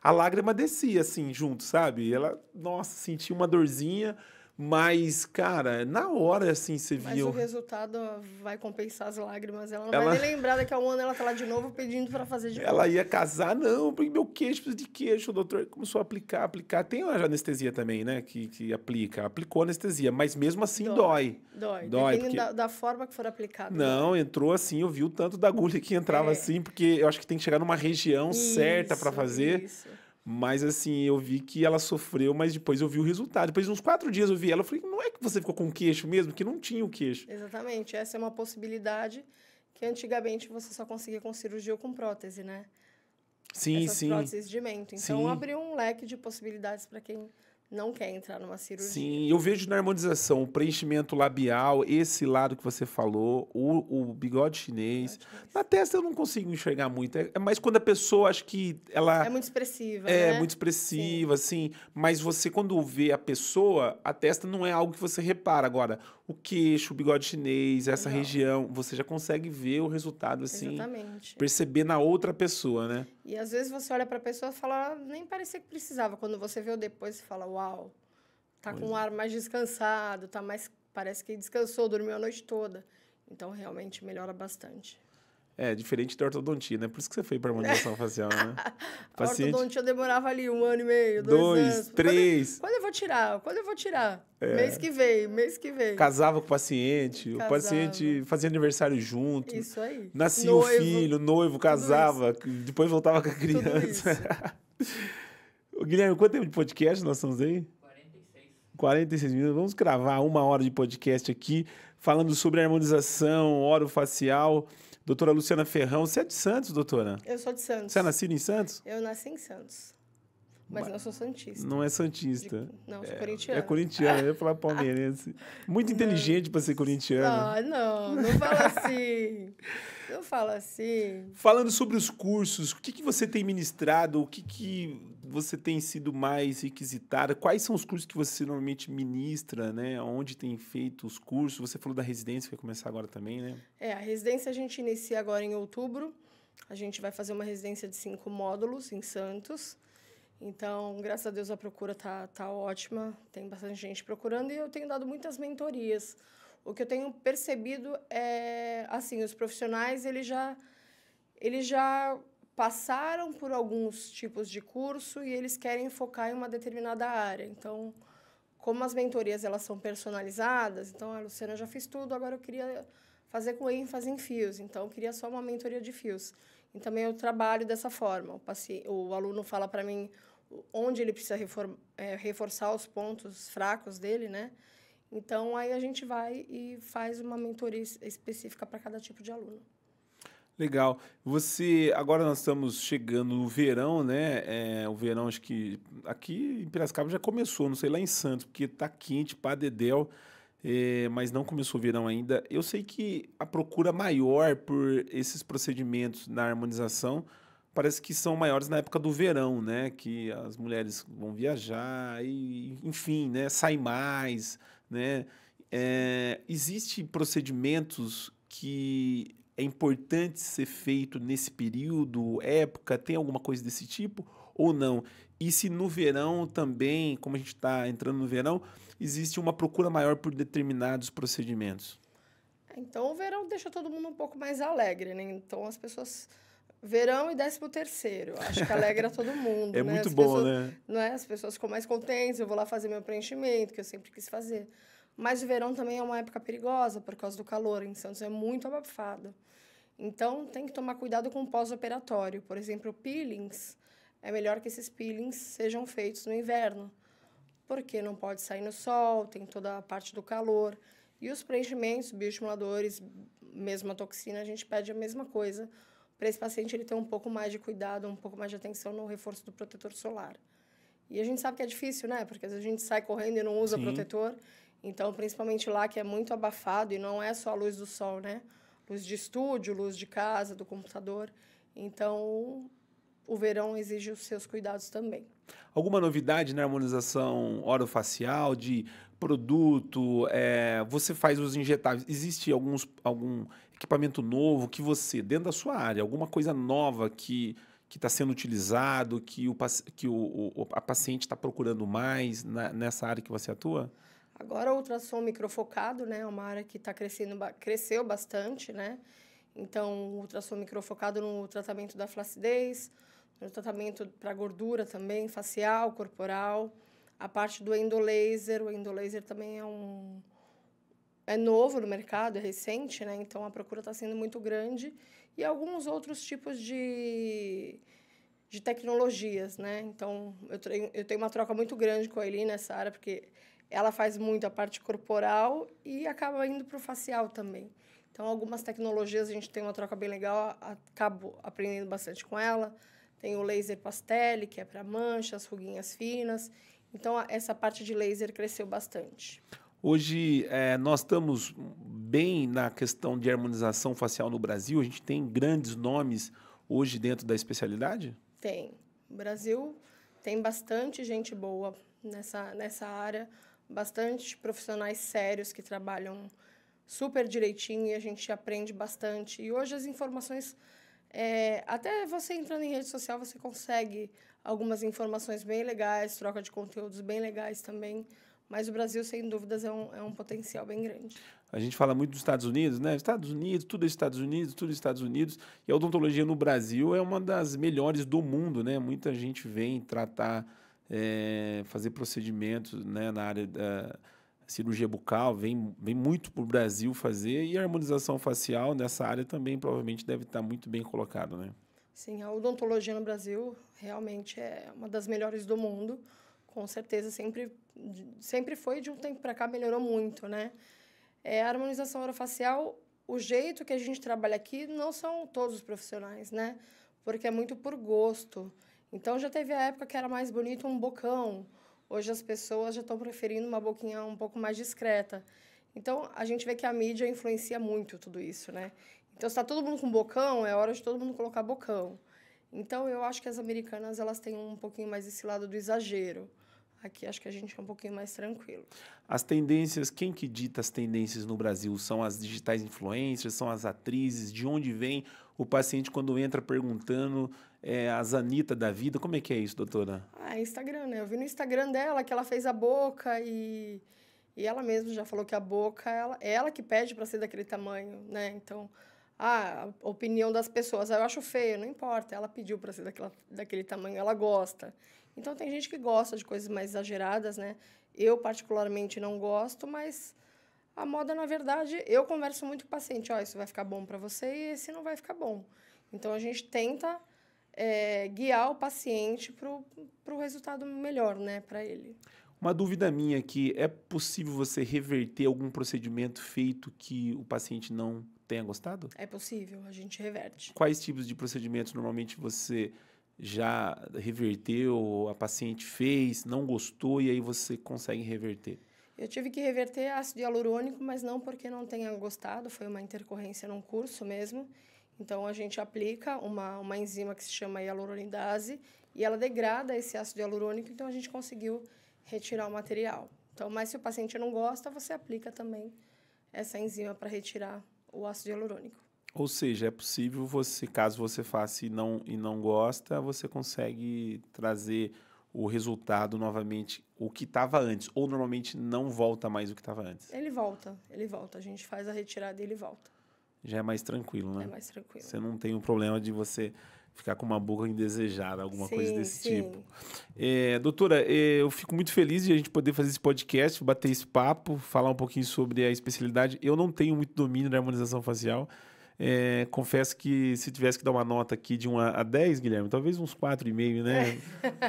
a lágrima descia assim, junto, sabe? E ela, nossa, sentia uma dorzinha Mas, cara, na hora, assim, você Mas via... o resultado vai compensar as lágrimas. Ela não vai nem lembrar, daqui a um ano ela tá lá de novo pedindo para fazer de novo. Ela ia casar, não, porque meu queixo, precisa de queixo. O doutor começou a aplicar. Tem a anestesia também, né, que aplica. Aplicou anestesia, mas mesmo assim dói. Dói, porque... depende da forma que for aplicada. Não, dói. Entrou assim, eu vi o tanto da agulha que entrava assim, porque eu acho que tem que chegar numa região certa para fazer. Isso. Mas assim, eu vi que ela sofreu, mas depois eu vi o resultado. Depois de uns 4 dias eu vi ela, eu falei, não é que você ficou com o queixo mesmo? Que não tinha o queixo. Exatamente, essa é uma possibilidade que antigamente você só conseguia com cirurgia ou com prótese, né? Sim, Essas próteses de mento. Então, abriu um leque de possibilidades para quem não quer entrar numa cirurgia. Sim, eu vejo na harmonização o preenchimento labial, esse lado que você falou, o bigode chinês. Na testa eu não consigo enxergar muito. É mais quando a pessoa, acho que ela... É muito expressiva, É, né? muito expressiva, assim. Mas você, quando vê a pessoa, a testa não é algo que você repara. Agora, o queixo, o bigode chinês, essa região, você já consegue ver o resultado, assim. Exatamente. Perceber na outra pessoa, né? E às vezes você olha para a pessoa e fala, nem parecia que precisava. Quando você vê o depois, você fala, uau, tá com o ar mais descansado, tá mais, parece que descansou, dormiu a noite toda. Então, realmente melhora bastante. É, diferente da ortodontia, né? Por isso que você foi para harmonização facial, né? A ortodontia demorava ali 1 ano e meio, 2 anos. 3. Quando eu vou tirar? Quando eu vou tirar? Mês que vem. Casava com o paciente, Casava. o paciente fazia aniversário junto. Isso aí. Nascia o filho, noivo, casava, depois voltava com a criança. Ô, Guilherme, quanto tempo de podcast nós estamos aí? 46 minutos. Vamos gravar 1 hora de podcast aqui, falando sobre harmonização orofacial. Doutora Luciana Ferrão, você é de Santos, doutora? Eu sou de Santos. Você é nascida em Santos? Eu nasci em Santos, mas não sou santista. Não é santista. Não, sou corintiana. É corintiana, eu ia falar palmeirense. Muito inteligente para ser corintiana. Ah, não fala assim. Não fala assim. Falando sobre os cursos, o que você tem ministrado, o que você tem sido mais requisitada? Quais são os cursos que você normalmente ministra, né? Onde tem feito os cursos? Você falou da residência, que vai começar agora também, né? A residência a gente inicia agora em outubro. A gente vai fazer uma residência de 5 módulos em Santos. Então, graças a Deus, a procura tá ótima. Tem bastante gente procurando e eu tenho dado muitas mentorias. O que eu tenho percebido é, assim, os profissionais, eles já passaram por alguns tipos de curso e eles querem focar em uma determinada área. Então, como as mentorias elas são personalizadas, então, a Luciana já fez tudo, agora eu queria fazer com ênfase em fios, então eu queria só uma mentoria de fios. E também eu trabalho dessa forma. O aluno fala para mim onde ele precisa reforçar os pontos fracos dele, né? Então, aí a gente vai e faz uma mentoria específica para cada tipo de aluno. Legal. Agora nós estamos chegando no verão, né? O verão, acho que aqui em Piracicaba já começou, não sei lá em Santos, porque tá quente, pá, dedéu, mas não começou o verão ainda. Eu sei que a procura maior por esses procedimentos na harmonização parece que são maiores na época do verão, né? Que as mulheres vão viajar e, enfim, né? Sai mais, né? Existem procedimentos que é importante ser feito nesse período, época? Tem alguma coisa desse tipo ou não? E se no verão também, como a gente está entrando no verão, existe uma procura maior por determinados procedimentos? Então, o verão deixa todo mundo um pouco mais alegre, né? Então, as pessoas... Verão e 13º, acho que alegra todo mundo, É né? muito As bom, pessoas, né? Não é? As pessoas ficam mais contentes, eu vou lá fazer meu preenchimento, que eu sempre quis fazer. Mas o verão também é uma época perigosa, por causa do calor. Em Santos é muito abafado. Então, tem que tomar cuidado com o pós-operatório. Por exemplo, peelings, é melhor que esses peelings sejam feitos no inverno, porque não pode sair no sol, tem toda a parte do calor. E os preenchimentos, bioestimuladores, mesmo a toxina, a gente pede a mesma coisa, para esse paciente ele ter um pouco mais de cuidado, um pouco mais de atenção no reforço do protetor solar. E a gente sabe que é difícil, né? Porque às vezes a gente sai correndo e não usa protetor. Então, principalmente lá, que é muito abafado, e não é só a luz do sol, né? Luz de estúdio, luz de casa, do computador. Então, o verão exige os seus cuidados também. Alguma novidade na harmonização orofacial, de produto? Você faz os injetáveis. Existe algum equipamento novo que você, dentro da sua área, alguma coisa nova que está sendo utilizado, que a paciente está procurando mais nessa área que você atua? Agora, o ultrassom microfocado, né, é uma área que cresceu bastante, né? Então, o ultrassom microfocado no tratamento da flacidez, no tratamento para gordura também, facial, corporal. A parte do endolaser, o endolaser também é novo no mercado, é recente, né? Então, a procura está sendo muito grande. E alguns outros tipos de tecnologias, né? Então, eu tenho uma troca muito grande com a Eli nessa área, porque ela faz muito a parte corporal e acaba indo para o facial também. Então, algumas tecnologias a gente tem uma troca bem legal, acabo aprendendo bastante com ela. Tem o laser pastel, que é para manchas, ruguinhas finas. Então, essa parte de laser cresceu bastante. Hoje, nós estamos bem na questão de harmonização facial no Brasil. A gente tem grandes nomes hoje dentro da especialidade? Tem. O Brasil tem bastante gente boa nessa área, bastante profissionais sérios que trabalham super direitinho e a gente aprende bastante. E hoje as informações, até você entrando em rede social, você consegue algumas informações bem legais, troca de conteúdos bem legais também. Mas o Brasil, sem dúvidas, é um potencial bem grande. A gente fala muito dos Estados Unidos, né? Estados Unidos, tudo é Estados Unidos, tudo é Estados Unidos. E a odontologia no Brasil é uma das melhores do mundo, né? Muita gente vem tratar, fazer procedimentos, né, na área da cirurgia bucal, vem muito para o Brasil fazer. E a harmonização facial nessa área também provavelmente deve estar muito bem colocado, né? Sim, a odontologia no Brasil realmente é uma das melhores do mundo. Com certeza, sempre foi, de um tempo para cá melhorou muito, né? A harmonização orofacial, o jeito que a gente trabalha aqui não são todos os profissionais, né? Porque é muito por gosto. Então, já teve a época que era mais bonito um bocão. Hoje as pessoas já estão preferindo uma boquinha um pouco mais discreta. Então, a gente vê que a mídia influencia muito tudo isso, né? Então, se está todo mundo com bocão, é hora de todo mundo colocar bocão. Então, eu acho que as americanas elas têm um pouquinho mais esse lado do exagero. Aqui acho que a gente é um pouquinho mais tranquilo. As tendências, quem que dita as tendências no Brasil? São as digitais influencers, são as atrizes? De onde vem o paciente quando entra perguntando as Anitta da vida? Como é que é isso, doutora? Instagram, né? Eu vi no Instagram dela que ela fez a boca e ela mesma já falou que a boca, ela que pede para ser daquele tamanho, né? Então, a opinião das pessoas, eu acho feio, não importa, ela pediu para ser daquele tamanho, ela gosta. Então, tem gente que gosta de coisas mais exageradas, né? Eu, particularmente, não gosto, mas a moda, na verdade, eu converso muito com o paciente. Isso vai ficar bom para você e esse não vai ficar bom. Então, a gente tenta guiar o paciente para o resultado melhor, né, para ele. Uma dúvida minha aqui, é possível você reverter algum procedimento feito que o paciente não tenha gostado? É possível, a gente reverte. Quais tipos de procedimentos normalmente você já reverteu, a paciente fez, não gostou e aí você consegue reverter? Eu tive que reverter ácido hialurônico, mas não porque não tenha gostado, foi uma intercorrência num curso mesmo. Então, a gente aplica uma enzima que se chama hialuronidase e ela degrada esse ácido hialurônico, então a gente conseguiu retirar o material. Então, mas se o paciente não gosta, você aplica também essa enzima para retirar o ácido hialurônico. Ou seja, é possível você, caso você faça e não gosta, você consegue trazer o resultado novamente, o que estava antes, ou normalmente não volta mais o que estava antes? Ele volta. A gente faz a retirada e ele volta. Já é mais tranquilo, né? É mais tranquilo. Você não tem o problema de você ficar com uma boca indesejada, alguma coisa desse tipo. Doutora, eu fico muito feliz de a gente poder fazer esse podcast, bater esse papo, falar um pouquinho sobre a especialidade. Eu não tenho muito domínio da harmonização facial. Confesso que se tivesse que dar uma nota aqui de 1 a 10, Guilherme, talvez uns 4,5, né?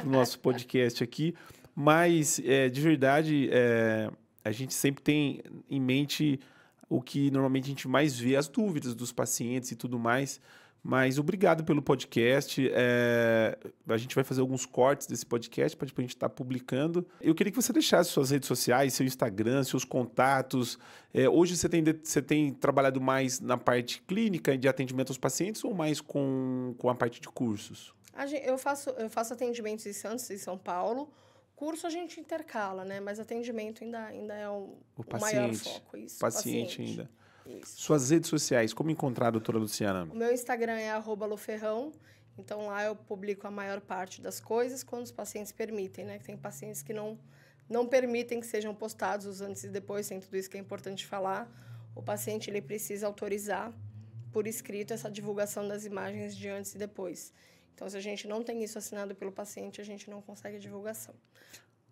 No nosso podcast aqui. Mas, de verdade, a gente sempre tem em mente o que normalmente a gente mais vê, as dúvidas dos pacientes e tudo mais. Mas obrigado pelo podcast. A gente vai fazer alguns cortes desse podcast para depois a gente estar publicando. Eu queria que você deixasse suas redes sociais, seu Instagram, seus contatos. Hoje você tem trabalhado mais na parte clínica de atendimento aos pacientes ou mais com a parte de cursos? Eu faço atendimentos em Santos e São Paulo. Curso a gente intercala, né? Mas atendimento ainda é o maior foco. Isso, paciente ainda. Isso. Suas redes sociais, como encontrar a doutora Luciana? O meu Instagram é @loferrão. Então, lá eu publico a maior parte das coisas quando os pacientes permitem, né? Que tem pacientes que não não permitem que sejam postados os antes e depois, tem tudo isso que é importante falar. O paciente ele precisa autorizar por escrito essa divulgação das imagens de antes e depois. Então, se a gente não tem isso assinado pelo paciente, a gente não consegue a divulgação.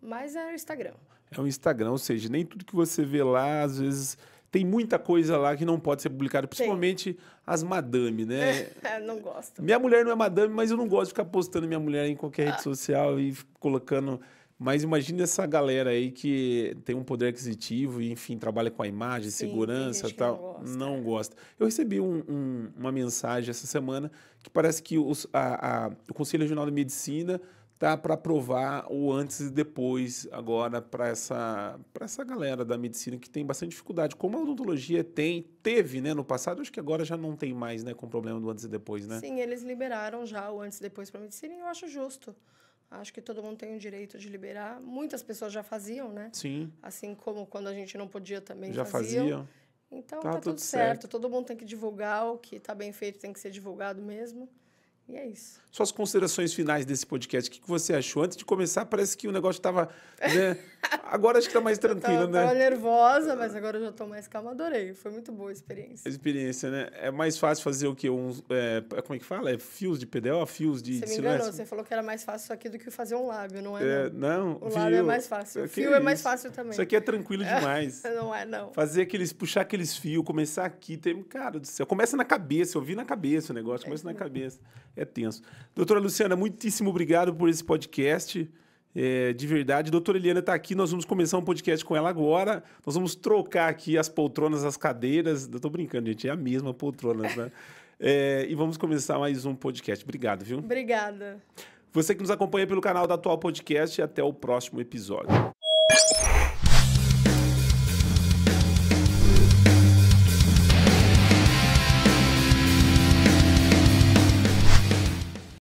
Mas é o Instagram. É o Instagram, ou seja, nem tudo que você vê lá, às vezes, tem muita coisa lá que não pode ser publicada, principalmente as madame, né? Não gosto. Minha mulher não é madame, mas eu não gosto de ficar postando minha mulher em qualquer rede social e colocando... Mas imagina essa galera aí que tem um poder aquisitivo e, enfim, trabalha com a imagem, Sim, segurança e tal. não gosta. Eu recebi uma mensagem essa semana que parece que o Conselho Regional de Medicina tá para aprovar o antes e depois agora para essa galera da medicina que tem bastante dificuldade. Como a odontologia teve, né, no passado, acho que agora já não tem mais, né, com o problema do antes e depois, né? Sim, eles liberaram já o antes e depois para a medicina e eu acho justo. Acho que todo mundo tem o direito de liberar. Muitas pessoas já faziam, né? Sim. Assim como quando a gente não podia também já faziam. Fazia. Então tá tudo certo. Todo mundo tem que divulgar. O que tá bem feito tem que ser divulgado mesmo. E é isso. Suas considerações finais desse podcast, o que você achou? Antes de começar, parece que o negócio estava... Né? Agora acho que está mais tranquilo, né? Estava nervosa, mas agora eu já estou mais calma. Adorei. Foi muito boa a experiência. Experiência, né? É mais fácil fazer o quê? Como é que fala? É fios de PDO? Fios de... Você me enganou. Você falou que era mais fácil isso aqui do que fazer um lábio, não é? Não. Não, o lábio é mais fácil. O fio é mais fácil também. Isso aqui é tranquilo demais. Não é, não. Puxar aqueles fios, começar aqui, cara do céu. Começa na cabeça, eu vi na cabeça o negócio, começa na cabeça. É tenso. Doutora Luciana, muitíssimo obrigado por esse podcast. De verdade. Doutora Eliana está aqui, nós vamos começar um podcast com ela agora. Nós vamos trocar aqui as poltronas, as cadeiras. Eu estou brincando, gente, é a mesma poltrona, né? E vamos começar mais um podcast. Obrigado, viu? Obrigada. Você que nos acompanha pelo canal da Atual Podcast, até o próximo episódio.